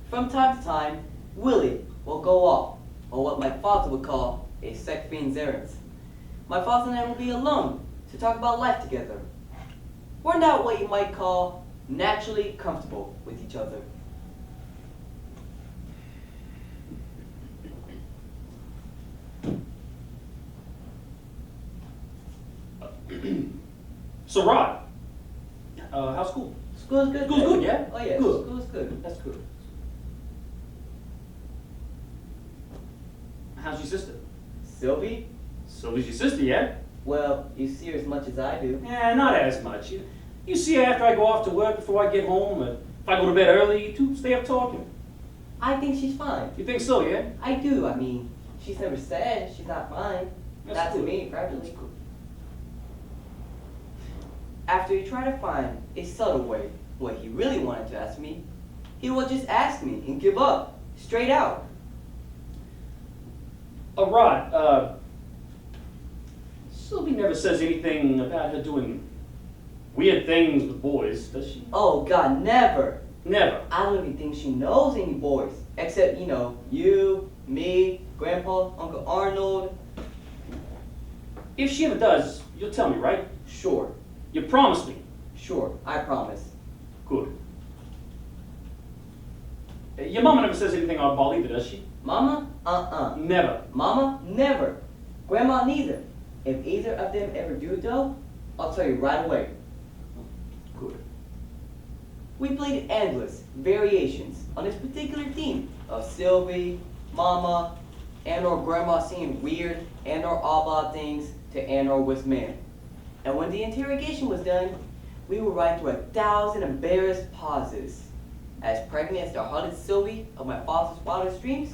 S2: From time to time, Willie will go off on what my father would call a sex fiend's errands. My father and I will be alone to talk about life together. We're not what you might call naturally comfortable with each other.
S1: So, Rod, how's school?
S2: School's good.
S1: School's good, yeah?
S2: Oh yeah,
S1: Good.
S2: school's good.
S1: That's good. How's your sister?
S2: Sylvie?
S1: Sylvie's your sister, yeah?
S2: Well, you see her as much as I do.
S1: Yeah, not as much. You see her after I go off to work, before I get home, or if I go to bed early, you two stay up talking.
S2: I think she's fine.
S1: You think so, yeah?
S2: I do. I mean, she's never said she's not fine.
S1: That's
S2: Not to
S1: good.
S2: me,
S1: That's
S2: privately.
S1: good.
S2: After he tried to find a subtle way what he really wanted to ask me, he would just ask me and give up, straight out.
S1: Rod, Sylvie never says anything about her doing weird things with boys, does she?
S2: Oh God, never.
S1: Never.
S2: I don't even think she knows any boys, except, you, me, Grandpa, Uncle Arnold.
S1: If she ever does, you'll tell me, right?
S2: Sure,
S1: You promise me.
S2: sure, I promise.
S1: Good. Your mama never says anything oddball either, does she?
S2: Mama?
S1: Never.
S2: Mama? Never. Grandma neither. If either of them ever do though, I'll tell you right away.
S1: Good.
S2: We played endless variations on this particular theme of Sylvie, Mama, and or Grandma saying weird and or oddball things to and or with man. And when the interrogation was done, we would ride through 1,000 embarrassed pauses. As pregnant as the hearted Sylvie of my father's wildest dreams,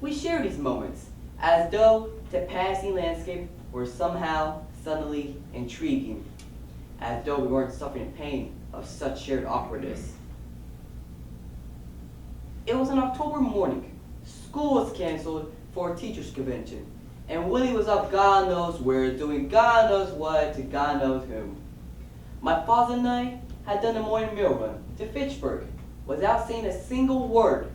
S2: we shared these moments as though the passing landscape were somehow suddenly intriguing, as though we weren't suffering pain of such shared awkwardness. It was an October morning. School was canceled for a teacher's convention, and Willie was up God knows where, doing God knows what to God knows whom. My father and I had done the morning mill run to Fitchburg without saying a single word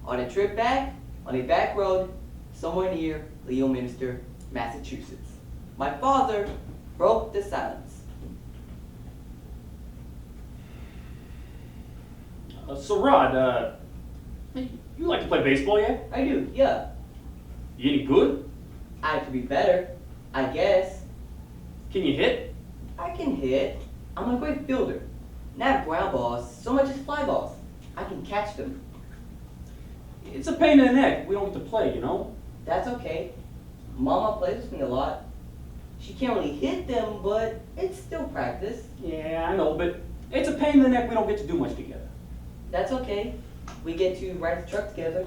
S2: on a trip back on a back road somewhere near Leominster, Massachusetts. My father broke the silence.
S1: So Rod, you like to play baseball, yeah?
S2: I do, yeah.
S1: You any good?
S2: I could be better, I guess.
S1: Can you hit?
S2: I can hit. I'm a great fielder. Not ground balls, so much as fly balls. I can catch them.
S1: It's a pain in the neck. We don't get to play, you know?
S2: That's okay. Mama plays with me a lot. She can't really hit them, but it's still practice.
S1: Yeah, I know, but it's a pain in the neck. We don't get to do much together.
S2: That's okay. We get to ride the truck together.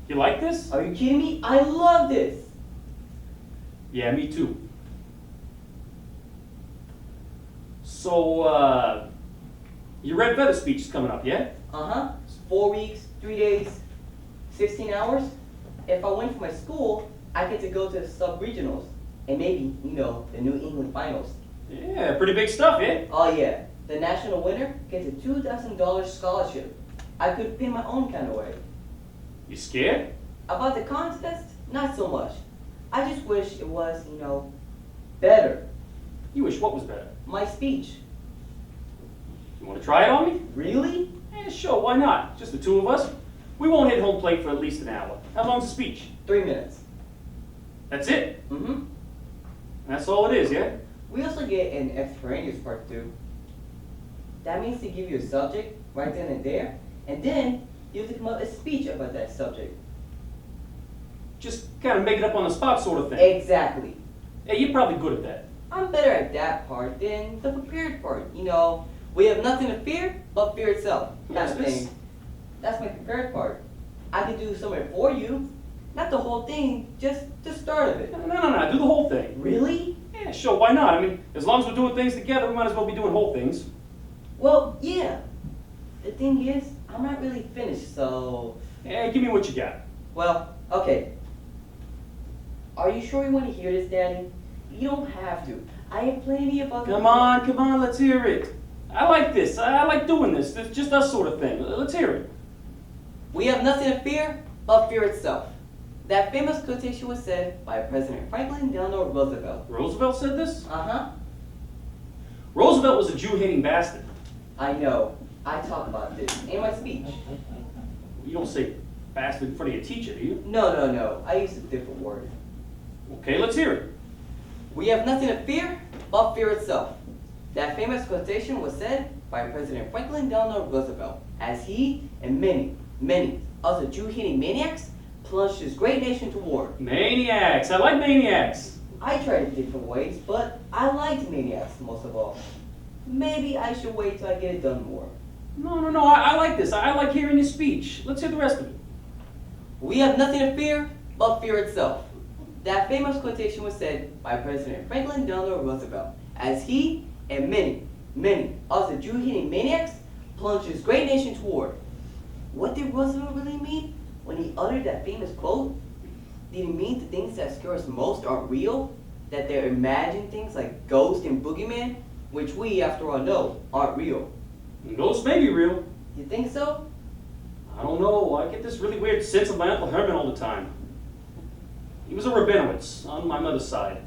S1: You like this?
S2: Are you kidding me? I love this.
S1: Yeah, me too. So, your Red Feather speech is coming up, yeah?
S2: Uh-huh. It's 4 weeks, 3 days, 16 hours. If I win for my school, I get to go to the sub-regionals and maybe, the New England finals.
S1: Yeah, pretty big stuff, yeah?
S2: Oh yeah, the national winner gets a $2,000 scholarship. I could pay my own kind of way.
S1: You scared?
S2: About the contest, not so much. I just wish it was, better.
S1: You wish what was better?
S2: My speech.
S1: You want to try it on me?
S2: Really?
S1: Yeah, sure, why not? Just the two of us. We won't hit home plate for at least an hour. How long's the speech?
S2: 3 minutes.
S1: That's it?
S2: Mm-hmm.
S1: That's all it is, yeah?
S2: We also get an extraneous part too. That means they give you a subject right then and there, and then you have to come up with a speech about that subject.
S1: Just kind of make it up on the spot sort of thing.
S2: Exactly.
S1: Hey, you're probably good at that.
S2: I'm better at that part than the prepared part. We have nothing to fear but fear itself. That
S1: Yes,
S2: thing. That's my prepared part. I can do some of it for you. Not the whole thing, just the start of it.
S1: No, do the whole thing.
S2: Really?
S1: Yeah, sure, why not? I mean, as long as we're doing things together, we might as well be doing whole things.
S2: Well, yeah. The thing is, I'm not really finished, so...
S1: Hey, give me what you got.
S2: Well, okay. Are you sure you want to hear this, Daddy? You don't have to. I have plenty of other...
S1: Come on, let's hear it. I like this. I like doing this. It's just us sort of thing. Let's hear it.
S2: We have nothing to fear but fear itself. That famous quotation was said by President Franklin Delano Roosevelt.
S1: Roosevelt said this?
S2: Uh-huh.
S1: Roosevelt was a Jew-hating bastard.
S2: I know. I talk about this in my speech.
S1: You don't say bastard in front of your teacher, do you?
S2: No. I use a different word.
S1: Okay, let's hear it.
S2: We have nothing to fear but fear itself. That famous quotation was said by President Franklin Delano Roosevelt as he and many other Jew-hating maniacs plunged his great nation to war.
S1: Maniacs. I like maniacs.
S2: I tried it different ways, but I liked maniacs most of all. Maybe I should wait till I get it done more.
S1: No. I like this. I like hearing your speech. Let's hear the rest of it.
S2: We have nothing to fear but fear itself. That famous quotation was said by President Franklin Delano Roosevelt as he and many other Jew-hating maniacs plunged his great nation to war. What did Roosevelt really mean when he uttered that famous quote? Did he mean the things that scare us most aren't real? That they're imagined things like ghosts and boogeyman, which we, after all, know aren't real?
S1: Ghosts may be real.
S2: You think so?
S1: I don't know. I get this really weird sense of my Uncle Herman all the time. He was a Rabinowitz on my mother's side.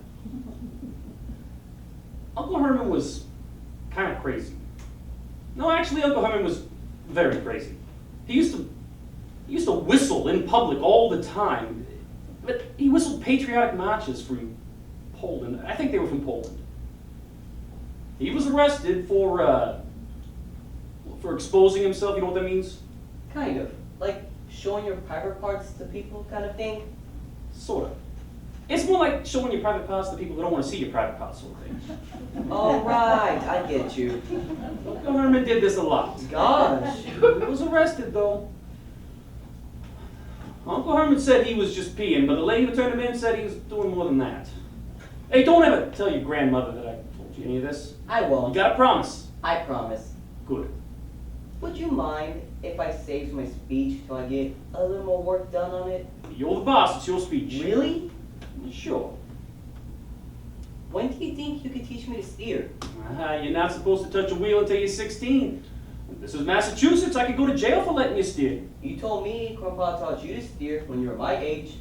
S1: Uncle Herman was kind of crazy. No, actually, Uncle Herman was very crazy. He used to He used to whistle in public all the time. But he whistled patriotic marches from Poland. I think they were from Poland. He was arrested for exposing himself. You know what that means?
S2: Kind of. Like showing your private parts to people kind of thing.
S1: Sort of. It's more like showing your private parts to people who don't want to see your private parts, sort of thing.
S2: All right, I get you.
S1: Uncle Herman did this a lot.
S2: Gosh.
S1: He was arrested, though. Uncle Herman said he was just peeing, but the lady who turned him in said he was doing more than that. Hey, don't ever tell your grandmother that I told you any of this.
S2: I
S1: You
S2: won't.
S1: gotta promise.
S2: I promise.
S1: Good.
S2: Would you mind if I saved my speech till I get a little more work done on it?
S1: You're the boss. It's your speech.
S2: Really?
S1: Sure.
S2: When do you think you could teach me to steer?
S1: You're not supposed to touch a wheel until you're 16. This is Massachusetts. I could go to jail for letting you steer.
S2: You told me Grandpa taught you to steer when you were my age.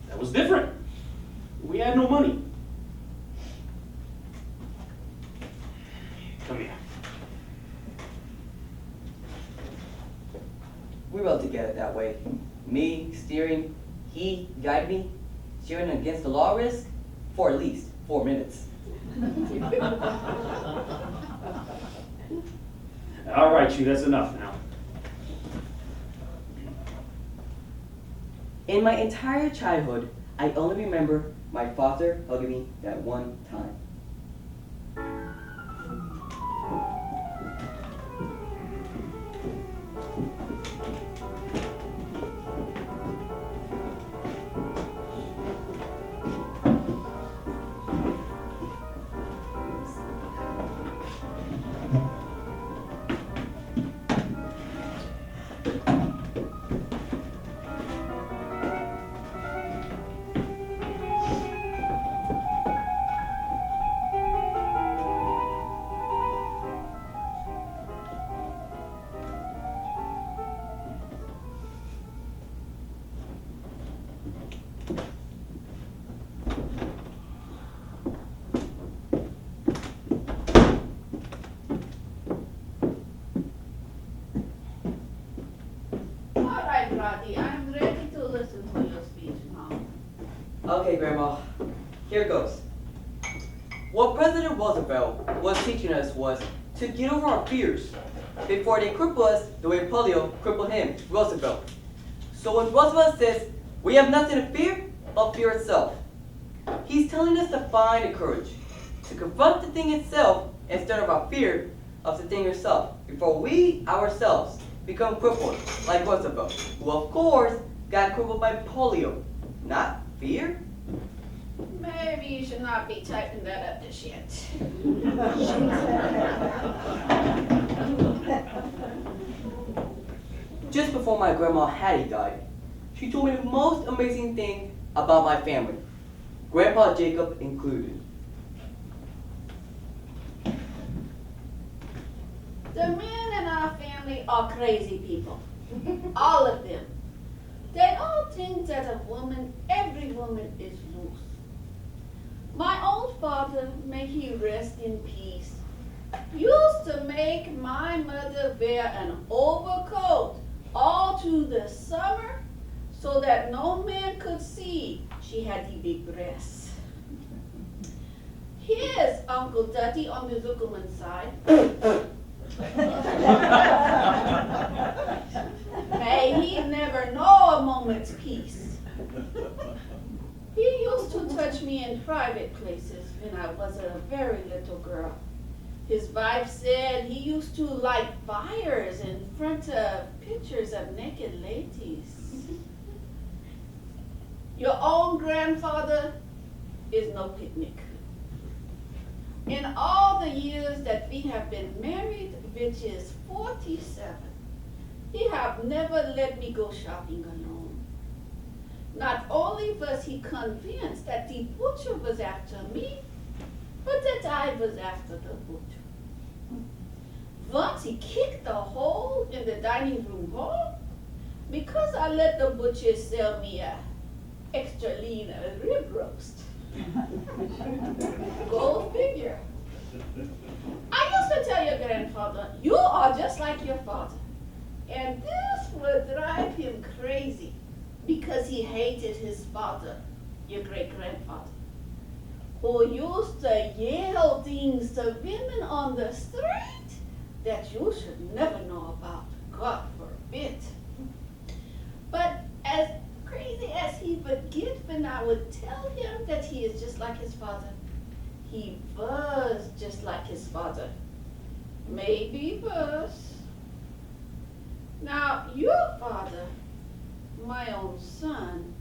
S1: That was different. We had no money. Come here.
S2: We were able to get it that way. Me steering, he guide me, steering against the law risk for at least 4 minutes.
S1: All right, you. That's enough now.
S2: In my entire childhood, I only remember my father hugging me that one time.
S5: All right, Roddy, I'm ready to listen to your speech now.
S2: Okay, Grandma, here goes. What President Roosevelt was teaching us was to get over our fears before they cripple us the way polio crippled him, Roosevelt. So when Roosevelt says, we have nothing to fear but fear itself, he's telling us to find the courage to confront the thing itself instead of our fear of the thing itself before we ourselves become crippled like Roosevelt, who of course got crippled by polio, not fear.
S5: Maybe you should not be typing that up this yet.
S2: Just before my grandma Hattie died, she told me the most amazing thing about my family, Grandpa Jacob included.
S5: The men in our family are crazy people. All of them. They all think that every woman is loose. My own father, may he rest in peace, used to make my mother wear an overcoat all through the summer so that no man could see she had the big breasts. Here's Uncle Dutty on the Zuckerman side. May he never know a moment's peace. He used to touch me in private places when I was a very little girl. His wife said he used to light fires in front of pictures of naked ladies. Your own grandfather is no picnic. In all the years that we have been married, which is 47, he have never let me go shopping alone. Not only was he convinced that the butcher was after me, but that I was after the butcher. Once he kicked a hole in the dining room wall because I let the butcher sell me a extra lean rib roast. Go figure. I used to tell your grandfather, you are just like your father. And this would drive him crazy because he hated his father, your great-grandfather, who used to yell things to women on the street that you should never know about, God forbid. But as crazy as he would get when I would tell him that he is just like his father, he was just like his father. Maybe worse. Now, your father, my own son,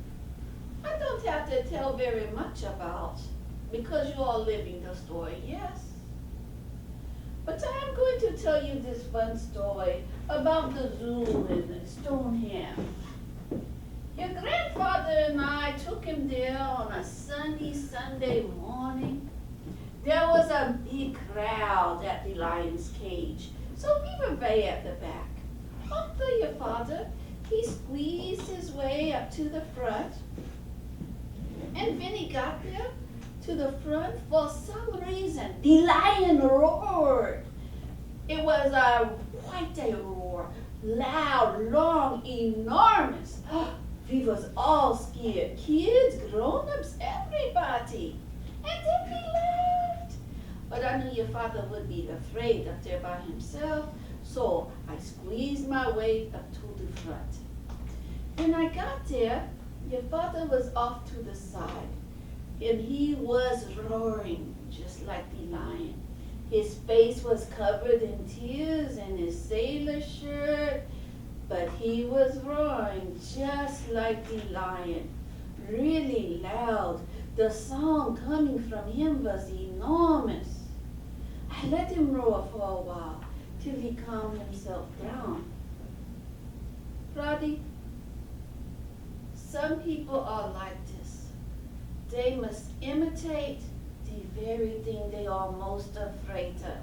S5: I don't have to tell very much about because you are living the story, yes. But I am going to tell you this fun story about the zoo in Stonehenge. Your grandfather and I took him there on a sunny Sunday morning. There was a big crowd at the lion's cage, so we were way at the back. After your father, he squeezed his way up to the front. And when he got there, to the front, for some reason, the lion roared. It was quite a roar, loud, long, enormous. We was all scared, kids, grown-ups, everybody. And then we laughed. But I knew your father would be afraid up there by himself, so I squeezed my way up to the front. When I got there, your father was off to the side, and he was roaring just like the lion. His face was covered in tears and his sailor shirt, but he was roaring just like the lion, really loud. The sound coming from him was enormous. I let him roar for a while till he calmed himself down. Roddy, some people are like this. They must imitate the very thing they are most afraid of.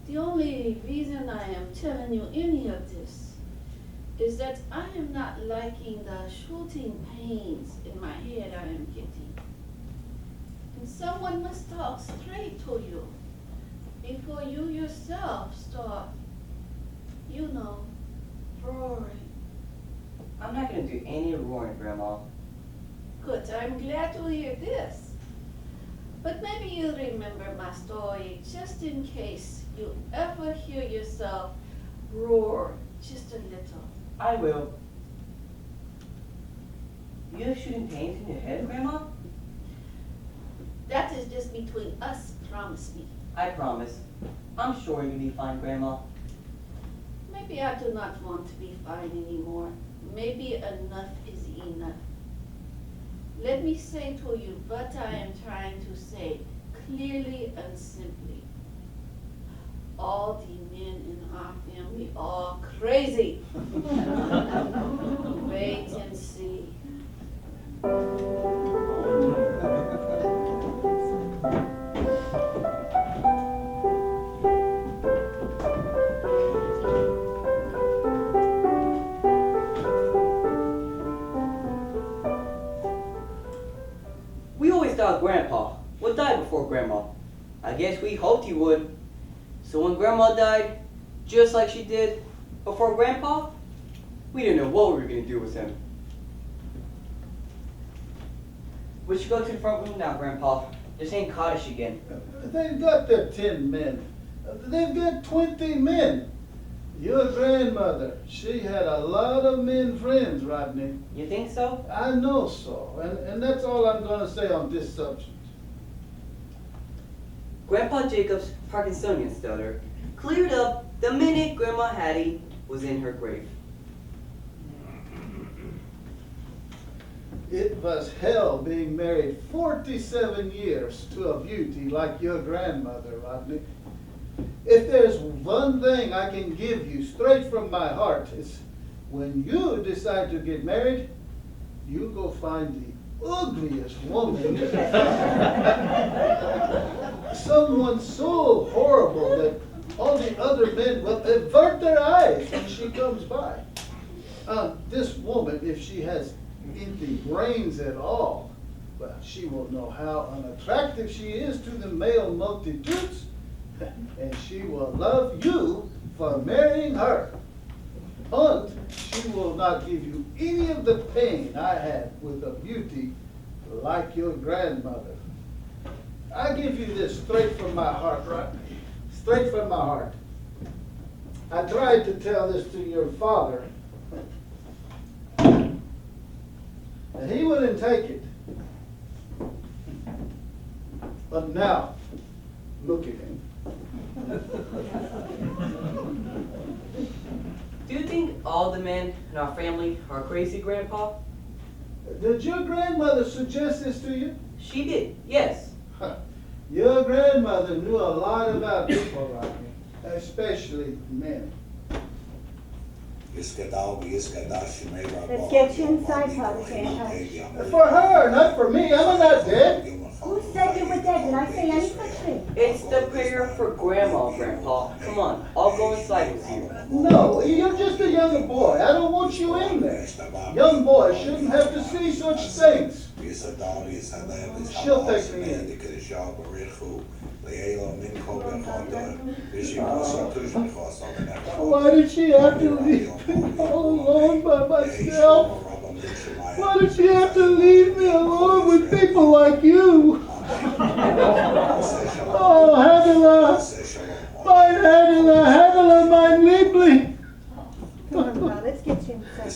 S5: The only reason I am telling you any of this is that I am not liking the shooting pains in my head I am getting. And someone must talk straight to you before you yourself start, roaring.
S2: I'm not gonna do any roaring, Grandma.
S5: Good, I'm glad to hear this. But maybe you'll remember my story just in case you ever hear yourself roar just a little.
S2: I will. You have shooting pains in your head, Grandma?
S5: That is just between us, promise me.
S2: I promise. I'm sure you'll be fine, Grandma.
S5: Maybe I do not want to be fine anymore. Maybe enough is enough. Let me say to you what I am trying to say clearly and simply. All the men in our family are crazy. Wait and see.
S2: We always thought Grandpa would die before Grandma. I guess we hoped he would. So when Grandma died, just like she did before Grandpa, we didn't know what we were going to do with him. We should go to the front room now, Grandpa. This ain't cottage again.
S6: They've got their 10 men. They've got 20 men. Your grandmother, she had a lot of men friends, Rodney.
S2: You think so?
S6: I know so, and that's all I'm going to say on this subject.
S2: Grandpa Jacob's Parkinsonian stutter cleared up the minute Grandma Hattie was in her grave.
S6: It was hell being married 47 years to a beauty like your grandmother, Rodney. If there's one thing I can give you straight from my heart, it's when you decide to get married, you go find the ugliest woman. Someone so horrible that all the other men will avert their eyes when she comes by. This woman, if she has any brains at all, well, she will know how unattractive she is to the male multitudes, and she will love you for marrying her. And she will not give you any of the pain I had with a beauty like your grandmother. I give you this straight from my heart, right? Straight from my heart. I tried to tell this to your father, and he wouldn't take it. But now, look at him.
S2: Do you think all the men in our family are crazy, Grandpa?
S6: Did your grandmother suggest this to you?
S2: She did, yes.
S6: Your grandmother knew a lot about people like me, especially men.
S3: Let's get you inside, Father Santos.
S6: For her, not for me. I'm not dead.
S3: Who said you were dead? Did I say any such thing?
S2: It's the prayer for Grandma, Grandpa. Come on, I'll go inside with you.
S6: No, you're just a young boy. I don't want you in there. Young boys shouldn't have to see such things. She'll take me in. Why did she have to leave me all alone by myself? Why did she have to leave me alone with people like you? Oh, Hagela! Mein Hagela, Hagela, mein Liebling!
S3: Come on, Pa, let's get you inside.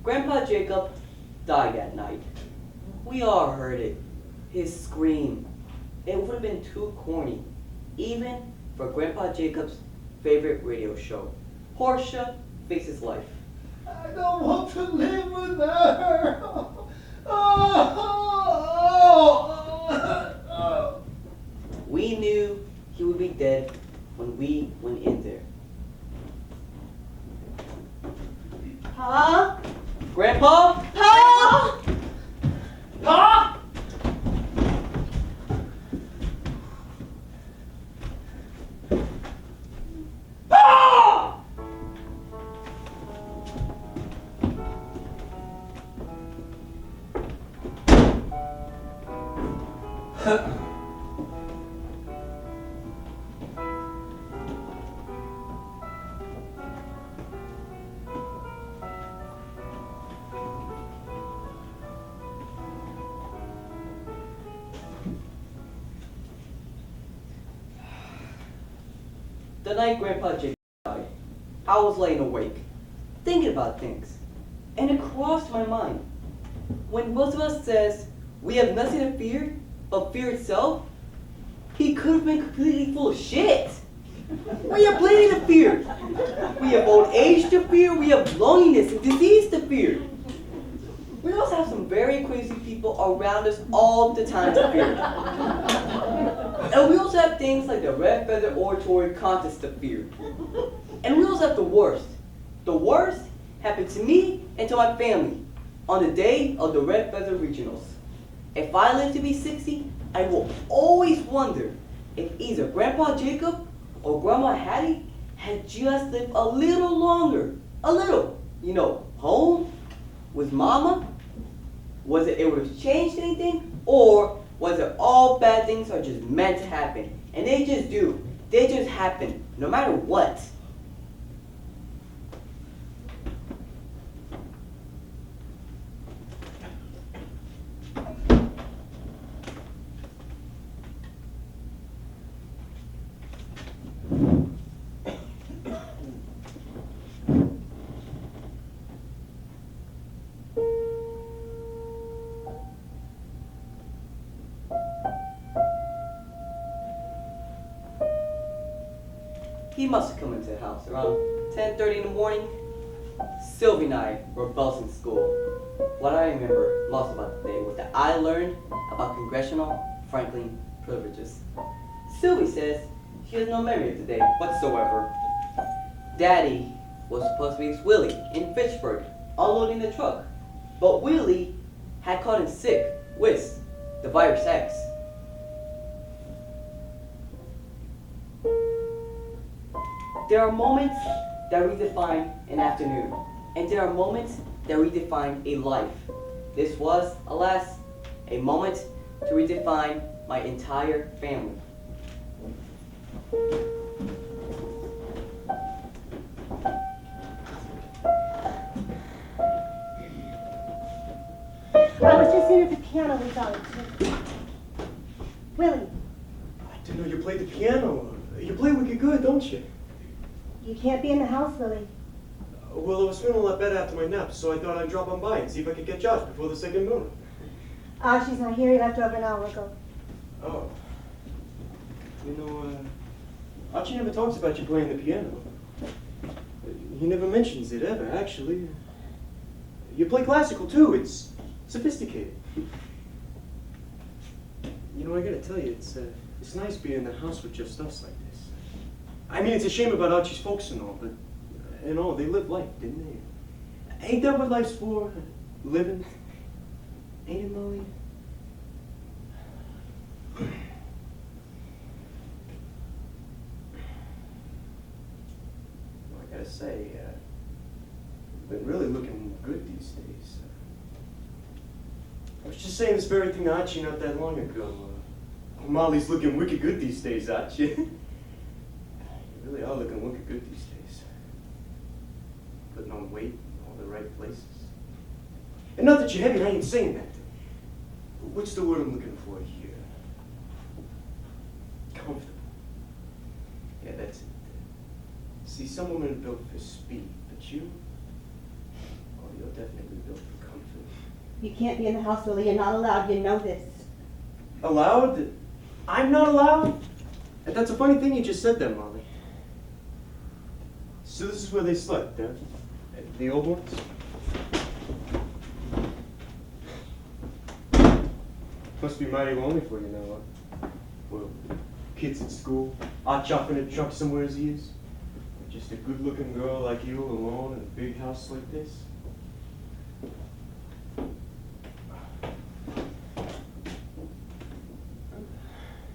S2: Grandpa Jacob died that night. We all heard it. His scream. It would have been too corny, even for Grandpa Jacob's favorite radio show, Portia Faces Life.
S6: I don't want to live without her.
S2: We knew he would be dead when we went in there.
S3: Pa?
S2: Grandpa?
S3: Pa?
S1: Pa! Pa!
S2: The night Grandpa Jacob died, I was laying awake, thinking about things. And it crossed my mind. When Roosevelt says we have nothing to fear but fear itself, he could have been completely full of shit. We have plenty to fear. We have old age to fear, we have loneliness and disease to fear. We also have some very crazy people around us all the time to fear. And we also have things like the Red Feather Oratory Contest to fear. And we also have the worst. The worst happened to me and to my family on the day of the Red Feather Regionals. If I live to be 60, I will always wonder if either Grandpa Jacob or Grandma Hattie had just lived a little longer. A little. You know, home with Mama. Was it would have changed anything? Or was it all bad things are just meant to happen? And they just do. They just happen, no matter what. He must have come into the house around 10:30 in the morning. Sylvie and I were both in school. What I remember most about the day was that I learned about congressional Franklin privileges. Sylvie says she has no memory of the day whatsoever. Daddy was supposed to be with Willie in Fitchburg, unloading the truck. But Willie had caught in sick with the virus X. There are moments that redefine an afternoon, and there are moments that redefine a life. This was, alas, a moment to redefine my entire family.
S3: I was just in at the piano with Ollie, too. Willie,
S7: I didn't know you played the piano. You play wicked good, don't you?
S3: you can't be in the house, Willie.
S7: Well, I was feeling a lot better after my nap, so I thought I'd drop on by and see if I could get Josh before the second moon.
S3: She's not here. He left over an hour ago.
S7: Oh. You know, Archie never talks about you playing the piano. He never mentions it ever, actually. You play classical, too. It's sophisticated. You know, I gotta tell you, it's nice being in the house with just us like this. I mean, it's a shame about Archie's folks and all, but, they lived life, didn't they? Ain't that what life's for? Living? Ain't it, Molly? Well, I gotta say, you've been really looking good these days. I was just saying this very thing to Archie not that long ago. Molly's looking wicked good these days, Archie. You really are looking wicked good these days. Putting on weight in all the right places. And not that you're heavy, I ain't saying that. What's the word I'm looking for here? Comfortable. Yeah, that's it. See, some women are built for speed, but you? Oh, you're definitely built for comfort.
S3: You can't be in the house, Willie. You're not allowed. You know this.
S7: Allowed? I'm not allowed? And that's a funny thing you just said there, Molly. So this is where they slept, huh? The old ones? Must be mighty lonely for you now, huh? Well, kids at school, Arch off in a truck somewhere as he is. Just a good-looking girl like you alone in a big house like this.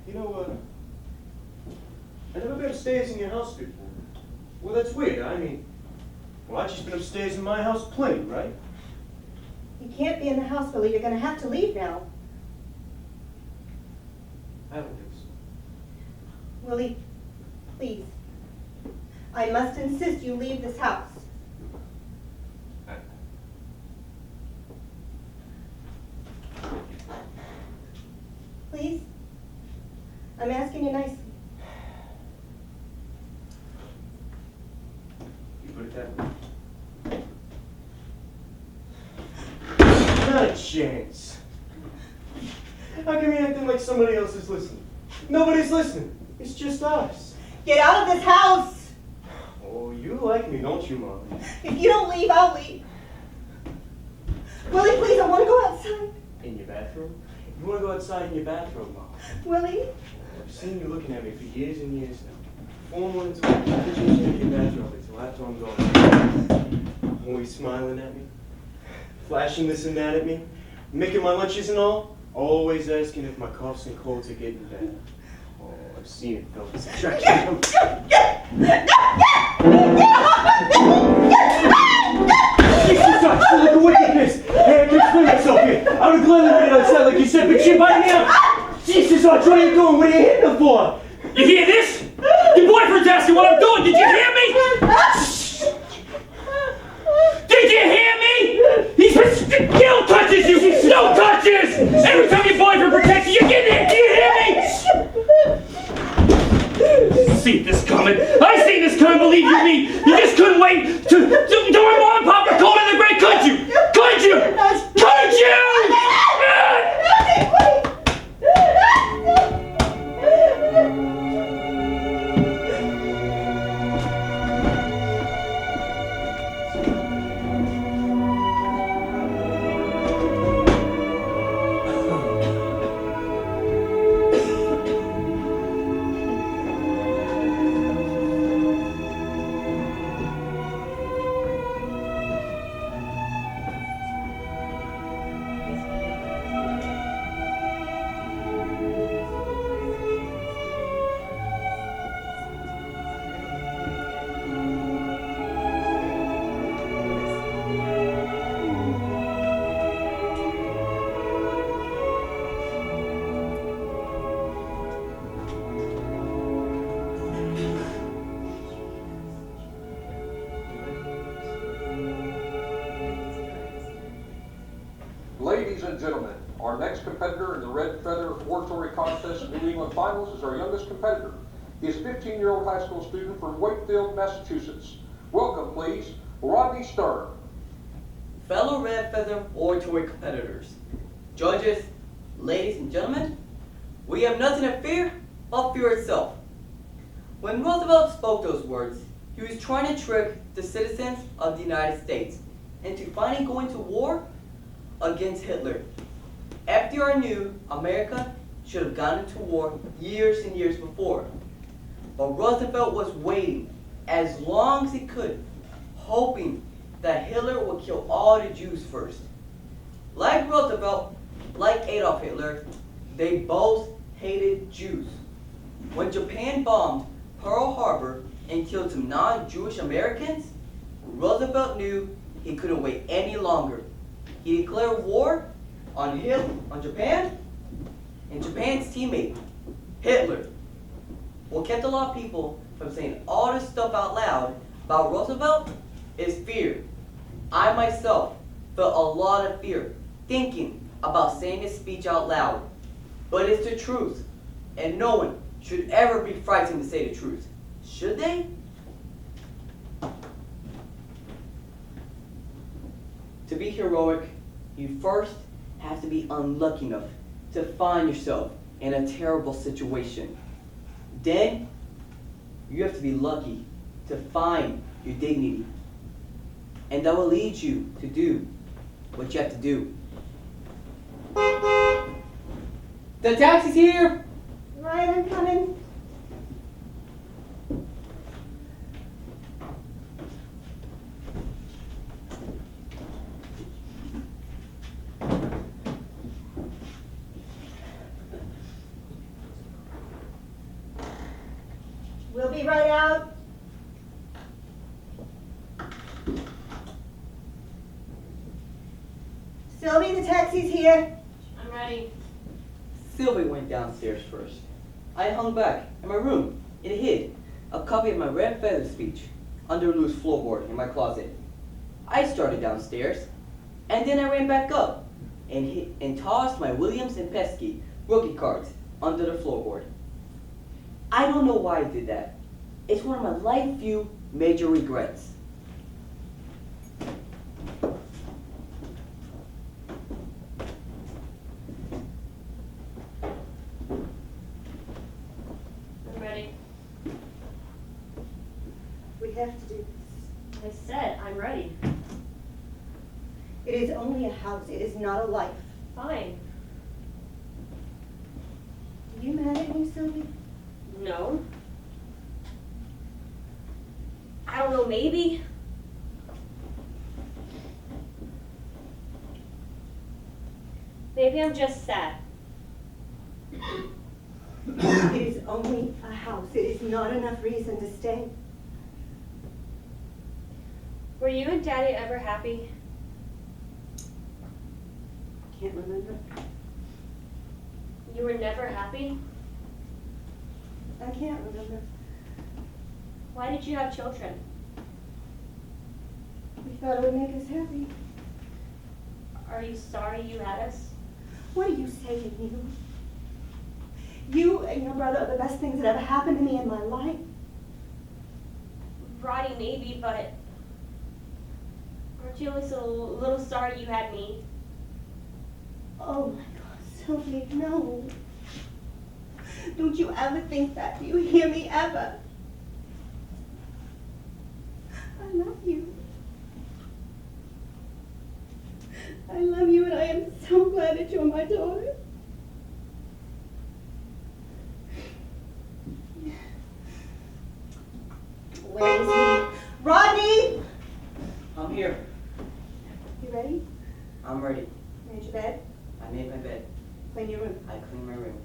S7: You know, I've never been upstairs in your house before. Well, that's weird. I mean, well, Archie's been upstairs in my house plenty, right?
S3: You can't be in the house, Willie. You're going to have to leave now.
S7: I don't think so.
S3: Willie, please. I must insist you leave this house. Please? I'm asking you nicely.
S7: You put it that way. Not a chance. How come you acting like somebody else is listening? Nobody's listening. It's just us.
S3: Get out of this house!
S7: Oh, you like me, don't you, Molly?
S3: If you don't leave, I'll leave. Willie, please, I want to go outside.
S7: In your bathroom? You want to go outside in your bathroom, Molly?
S3: Willie?
S7: I've seen you looking at me for years and years now. 4 months ago, I you in your bathroom until after I'm gone. Always smiling at me, flashing this and that at me, making my lunches and all, always asking if my coughs and colds are getting better. Oh, I've seen it, fellas. Jesus, look at wickedness! Hey, I can explain myself here. I would gladly wait outside like you said, but you bite me out! Jesus, Arch, what are you doing? What are you hitting her for?
S1: You hear this? Your boyfriend's asking what I'm doing. Did you hear me? Did you hear me? He's been no touches you! No touches! Every time your boyfriend protects you, you get it! Do you hear me? See this coming. I seen this coming, believe you me. You just couldn't wait to my mom and pop were cold in the grave, could you? Could you? Could you?
S8: and gentlemen, our next competitor in the Red Feather Oratory Contest New England Finals is our youngest competitor. He is a 15-year-old high school student from Wakefield, Massachusetts. Welcome, please, Rodney Stern.
S2: Fellow Red Feather Oratory competitors, judges, ladies and gentlemen, we have nothing to fear but fear itself. When Roosevelt spoke those words, he was trying to trick the citizens of the United States into finally going to war against Hitler. FDR knew America should have gone into war years and years before. But Roosevelt was waiting as long as he could, hoping that Hitler would kill all the Jews first. Like Roosevelt, like Adolf Hitler, they both hated Jews. When Japan bombed Pearl Harbor and killed some non-Jewish Americans, Roosevelt knew he couldn't wait any longer. He declared war on Japan and Japan's teammate, Hitler. What kept a lot of people from saying all this stuff out loud about Roosevelt is fear. I myself felt a lot of fear thinking about saying this speech out loud. But it's the truth, and no one should ever be frightened to say the truth. Should they? To be heroic, you first have to be unlucky enough to find yourself in a terrible situation. Then, you have to be lucky to find your dignity. And that will lead you to do what you have to do. The taxi's here!
S3: Right, I'm coming. We'll be right out. Sylvie, the taxi's here.
S4: I'm ready.
S2: Sylvie went downstairs first. I hung back in my room and hid a copy of my Red Feather speech under a loose floorboard in my closet. I started downstairs, and then I ran back up and tossed my Williams and Pesky rookie cards under the floorboard. I don't know why I did that. It's one of my life few major regrets.
S4: I'm ready.
S3: We have to do this.
S4: I said I'm ready.
S3: It is only a house. It is not a life.
S4: Fine.
S3: Are you mad at me, Sylvie?
S4: No. I don't know, maybe. Maybe I'm just sad.
S3: It is only a house. It is not enough reason to stay.
S4: Were you and Daddy ever happy?
S3: Can't remember.
S4: You were never happy?
S3: I can't remember.
S4: Why did you have children?
S3: We thought it would make us happy.
S4: Are you sorry you had us?
S3: What are you saying, you and your brother are the best things that ever happened to me in my life.
S4: Roddy, maybe, but aren't you always a little sorry you had me?
S3: Oh my God, Sylvie, no. Don't you ever think that. Do you hear me ever? I love you. I love you, and I am so glad that you're my daughter. Where is he? Rodney!
S2: I'm here.
S3: You ready?
S2: I'm ready.
S3: Made your bed?
S2: I made my bed.
S3: Clean your room.
S2: I cleaned my room.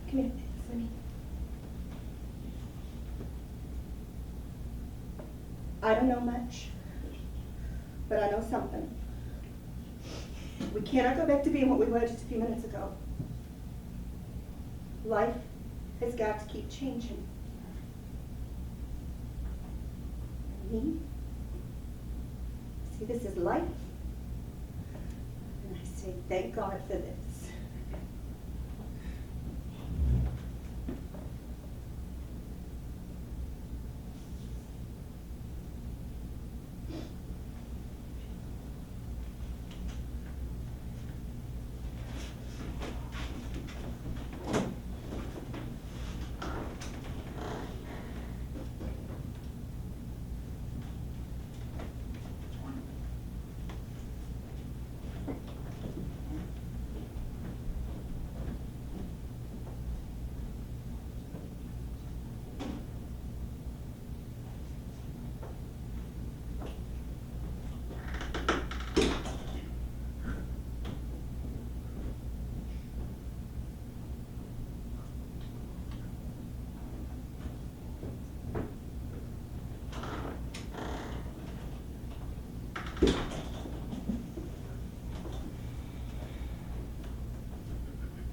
S3: Come here, Sonny. I don't know much, but I know something. We cannot go back to being what we were just a few minutes ago. Life has got to keep changing. me. See, this is life. And I say, thank God for this.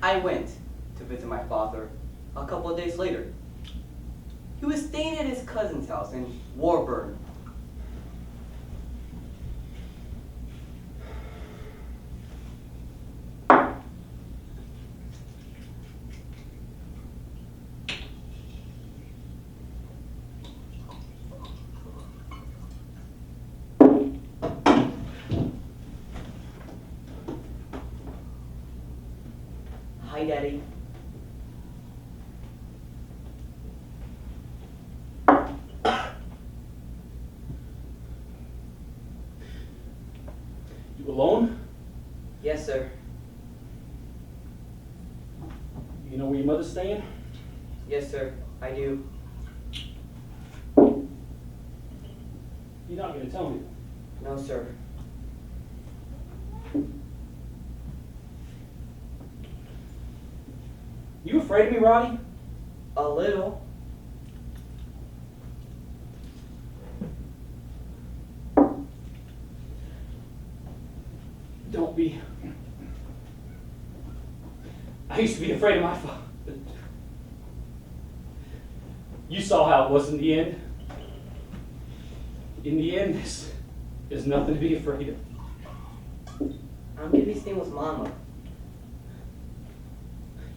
S2: I went to visit my father a couple of days later. He was staying at his cousin's house in Warburn. Hi, Daddy.
S1: You alone?
S2: Yes, sir.
S1: You know where your mother's staying?
S2: Yes, sir. I do.
S1: You're not gonna tell me.
S2: No, sir.
S1: You afraid of me, Roddy?
S2: A little.
S1: Don't be. I used to be afraid of my father. You saw how it was in the end. In the end, there's nothing to be afraid of.
S2: I'm gonna be staying with Mama.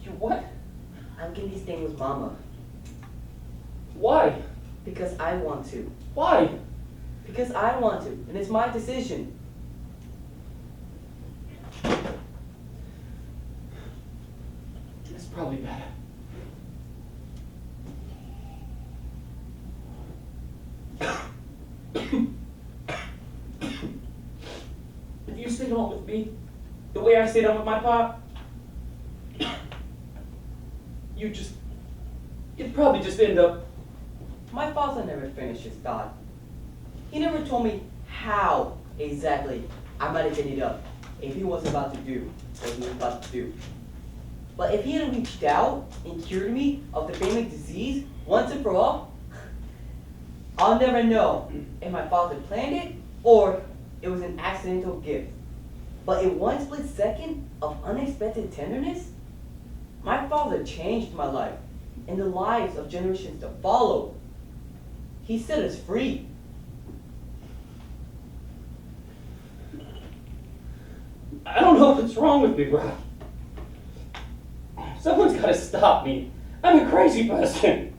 S1: You what?
S2: I'm gonna be staying with Mama.
S1: Why?
S2: Because I want to.
S1: Why?
S2: Because I want to, and it's my decision.
S1: That's probably better. If you stayed home with me, the way I stayed home with my pop, you'd probably just end up.
S2: My father never finished his thought. He never told me how exactly I might have ended up if he wasn't about to do what he was about to do. But if he had reached out and cured me of the family disease once and for all, I'll never know if my father planned it or it was an accidental gift. But in one split second of unexpected tenderness, my father changed my life and the lives of generations to follow. He set us free.
S1: I don't know what's wrong with me, bro. Someone's got to stop me. I'm a crazy person.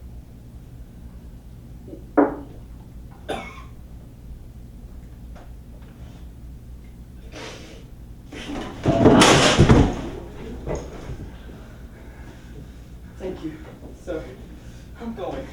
S2: Thank you, sir. I'm going.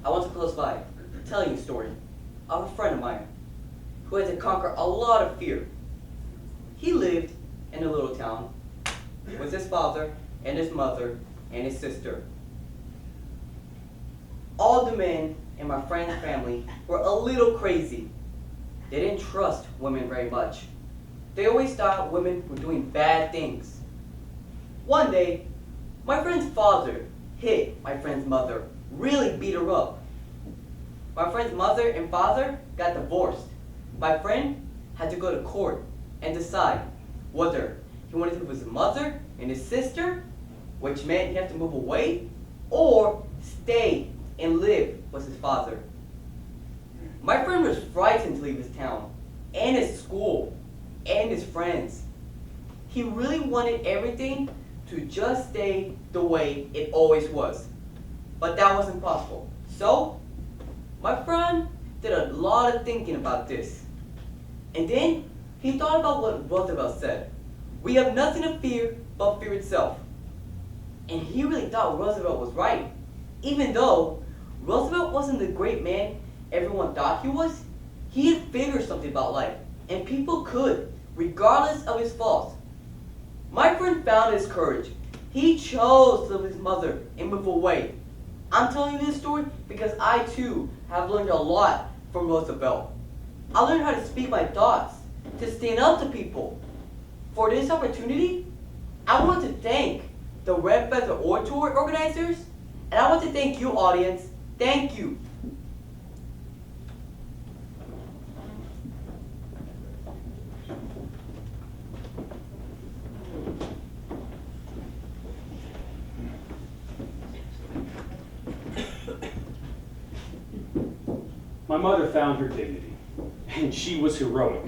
S2: I want to close by telling you a story of a friend of mine who had to conquer a lot of fear. He lived in a little town with his father and his mother and his sister. All the men in my friend's family were a little crazy. They didn't trust women very much. They always thought women were doing bad things. One day, my friend's father hit my friend's mother, really beat her up. My friend's mother and father got divorced. My friend had to go to court and decide whether he wanted to live with his mother and his sister, which meant he had to move away, or stay and live with his father. My friend was frightened to leave his town, and his school, and his friends. He really wanted everything to just stay the way it always was. But that wasn't possible. So, my friend did a lot of thinking about this. And then he thought about what Roosevelt said. We have nothing to fear but fear itself. And he really thought Roosevelt was right. Even though Roosevelt wasn't the great man everyone thought he was, he had figured something about life. And people could, regardless of his faults. My friend found his courage. He chose to live with his mother and move away. I'm telling you this story because I too have learned a lot from Roosevelt. I learned how to speak my thoughts, to stand up to people. For this opportunity, I want to thank the Red Feather Oratory organizers, and I want to thank you, audience. Thank you.
S1: My mother found her dignity, and she was heroic.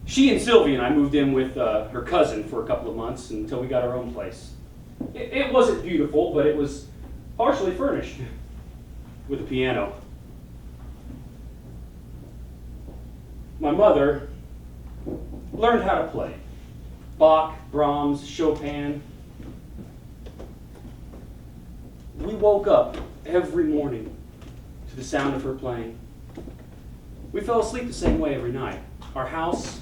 S1: She and Sylvie and I moved in with her cousin for a couple of months until we got our own place. It wasn't beautiful, but it was partially furnished with a piano. My mother learned how to play Bach, Brahms, Chopin. We woke up every morning to the sound of her playing. We fell asleep the same way every night. Our house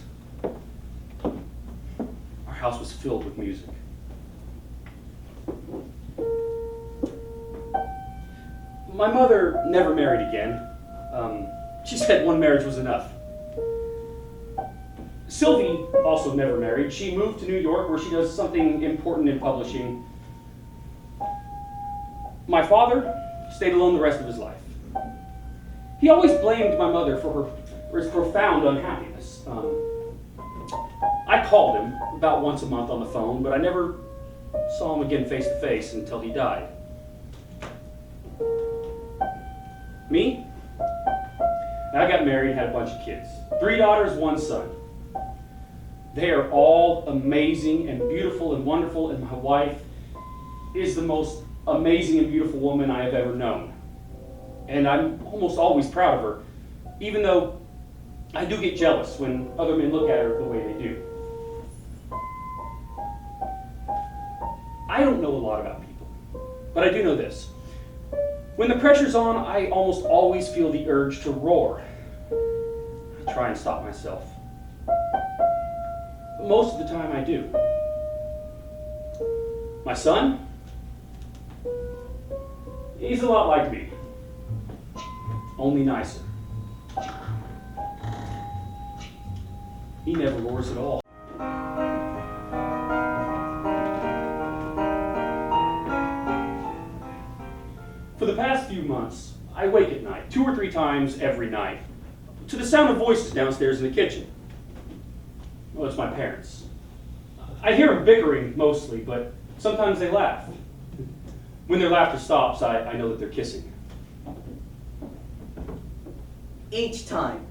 S1: was filled with music. My mother never married again. She said one marriage was enough. Sylvie also never married. She moved to New York where she does something important in publishing. My father stayed alone the rest of his life. He always blamed my mother for his profound unhappiness. I called him about once a month on the phone, but I never saw him again face to face until he died. Me? I got married and had a bunch of kids. 3 daughters, 1 son. They are all amazing and beautiful and wonderful, and my wife is the most amazing and beautiful woman I have ever known. And I'm almost always proud of her, even though I do get jealous when other men look at her the way they do. I don't know a lot about people, but I do know this. When the pressure's on, I almost always feel the urge to roar. I try and stop myself. But most of the time I do. My son? He's a lot like me, only nicer. He never roars at all. For the past few months, I wake at night, 2 or 3 times every night, to the sound of voices downstairs in the kitchen. Well, it's my parents. I hear them bickering mostly, but sometimes they laugh. When their laughter stops, I know that they're kissing.
S2: Each time,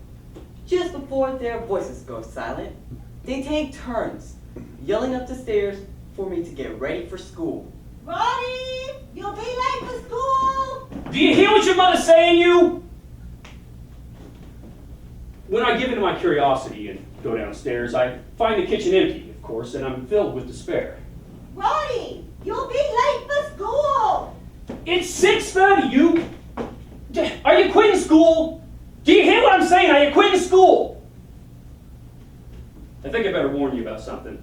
S2: just before their voices go silent, they take turns yelling up the stairs for me to get ready for school.
S3: Roddy, you'll be late for school.
S1: Do you hear what your mother's saying, you? When I give in to my curiosity and go downstairs, I find the kitchen empty, of course, and I'm filled with despair.
S3: Roddy, you'll be late for school.
S1: It's 6:30, you! Are you quitting school? Do you hear what I'm saying? Are you quitting school? I think I better warn you about something.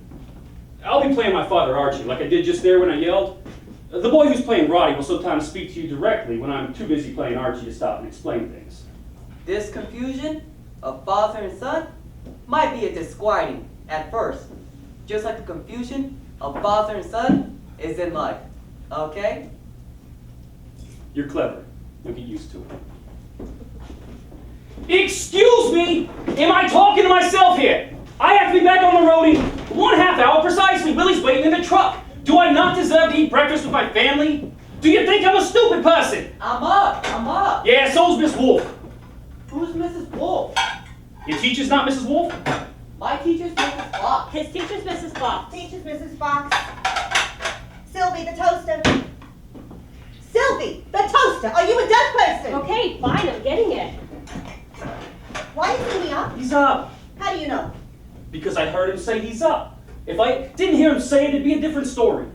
S1: I'll be playing my father Archie, like I did just there when I yelled. The boy who's playing Roddy will sometimes speak to you directly when I'm too busy playing Archie to stop and explain things.
S2: This confusion of father and son might be a disquieting at first, just like the confusion of father and son is in life. Okay?
S1: You're clever. You'll get used to it. Excuse me? Am I talking to myself here? I have to be back on the road in 1/2 hour precisely. Willie's waiting in the truck. Do I not deserve to eat breakfast with my family? Do you think I'm a stupid person?
S2: I'm up.
S1: Yeah, so's Miss Wolf.
S2: Who's Mrs. Wolf?
S1: Your teacher's not Mrs. Wolf?
S2: My teacher's Mrs. Fox.
S4: His teacher's Mrs. Fox.
S3: Teacher's Mrs. Fox. Sylvie, the toaster. Sylvie, the toaster. Are you a deaf person?
S4: Okay, fine, I'm getting it.
S3: Why isn't he up?
S1: He's up.
S3: How do you know?
S1: Because I heard him say he's up. If I didn't hear him say it, it'd be a different story.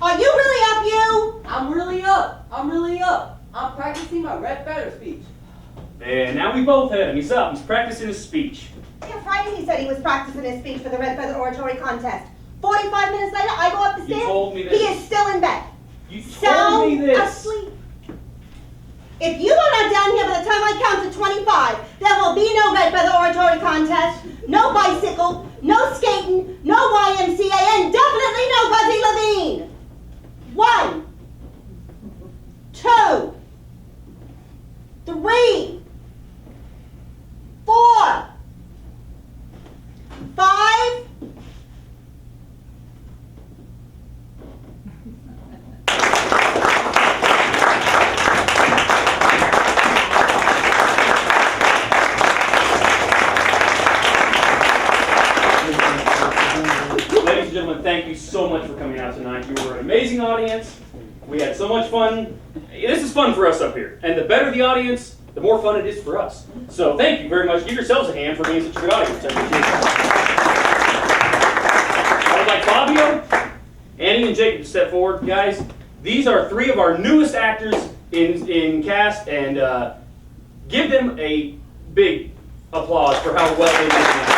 S3: Are you really up, you?
S2: I'm really up. I'm practicing my red feather speech.
S1: And now we both heard him. He's up. He's practicing his speech.
S3: Yeah, Friday he said he was practicing his speech for the Red Feather Oratory Contest. 45 minutes later, I go up the
S1: You
S3: stairs.
S1: told me this.
S3: He is still in bed.
S1: You told
S3: Sound
S1: me this.
S3: asleep. If you are not down here by the time I count to 25, there will be no Red Feather Oratory Contest, no bicycle, no skating, no YMCA, and definitely no Buzzy Levine. 1, 2, 3, 4, 5.
S1: Ladies and gentlemen, thank you so much for coming out tonight. You were an amazing audience. We had so much fun. This is fun for us up here. And the better the audience, the more fun it is for us. So thank you very much. Give yourselves a hand for being such a good audience. I appreciate it. I would like Fabio, Annie, and Jacob to step forward. Guys, these are 3 of our newest actors in cast, and give them a big applause for how well they did tonight.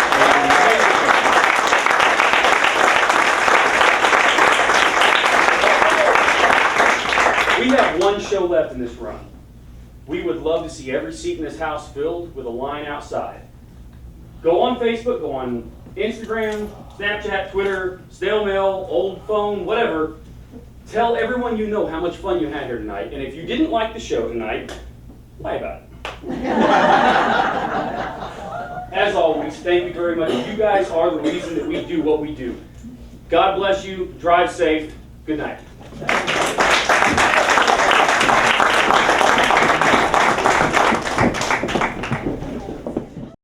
S1: We have 1 show left in this run. We would love to see every seat in this house filled with a line outside. Go on Facebook, go on Instagram, Snapchat, Twitter, snail mail, old phone, whatever. Tell everyone you know how much fun you had here tonight. And if you didn't like the show tonight, lie about it. As always, thank you very much. You guys are the reason that we do what we do. God bless you. Drive safe. Good night.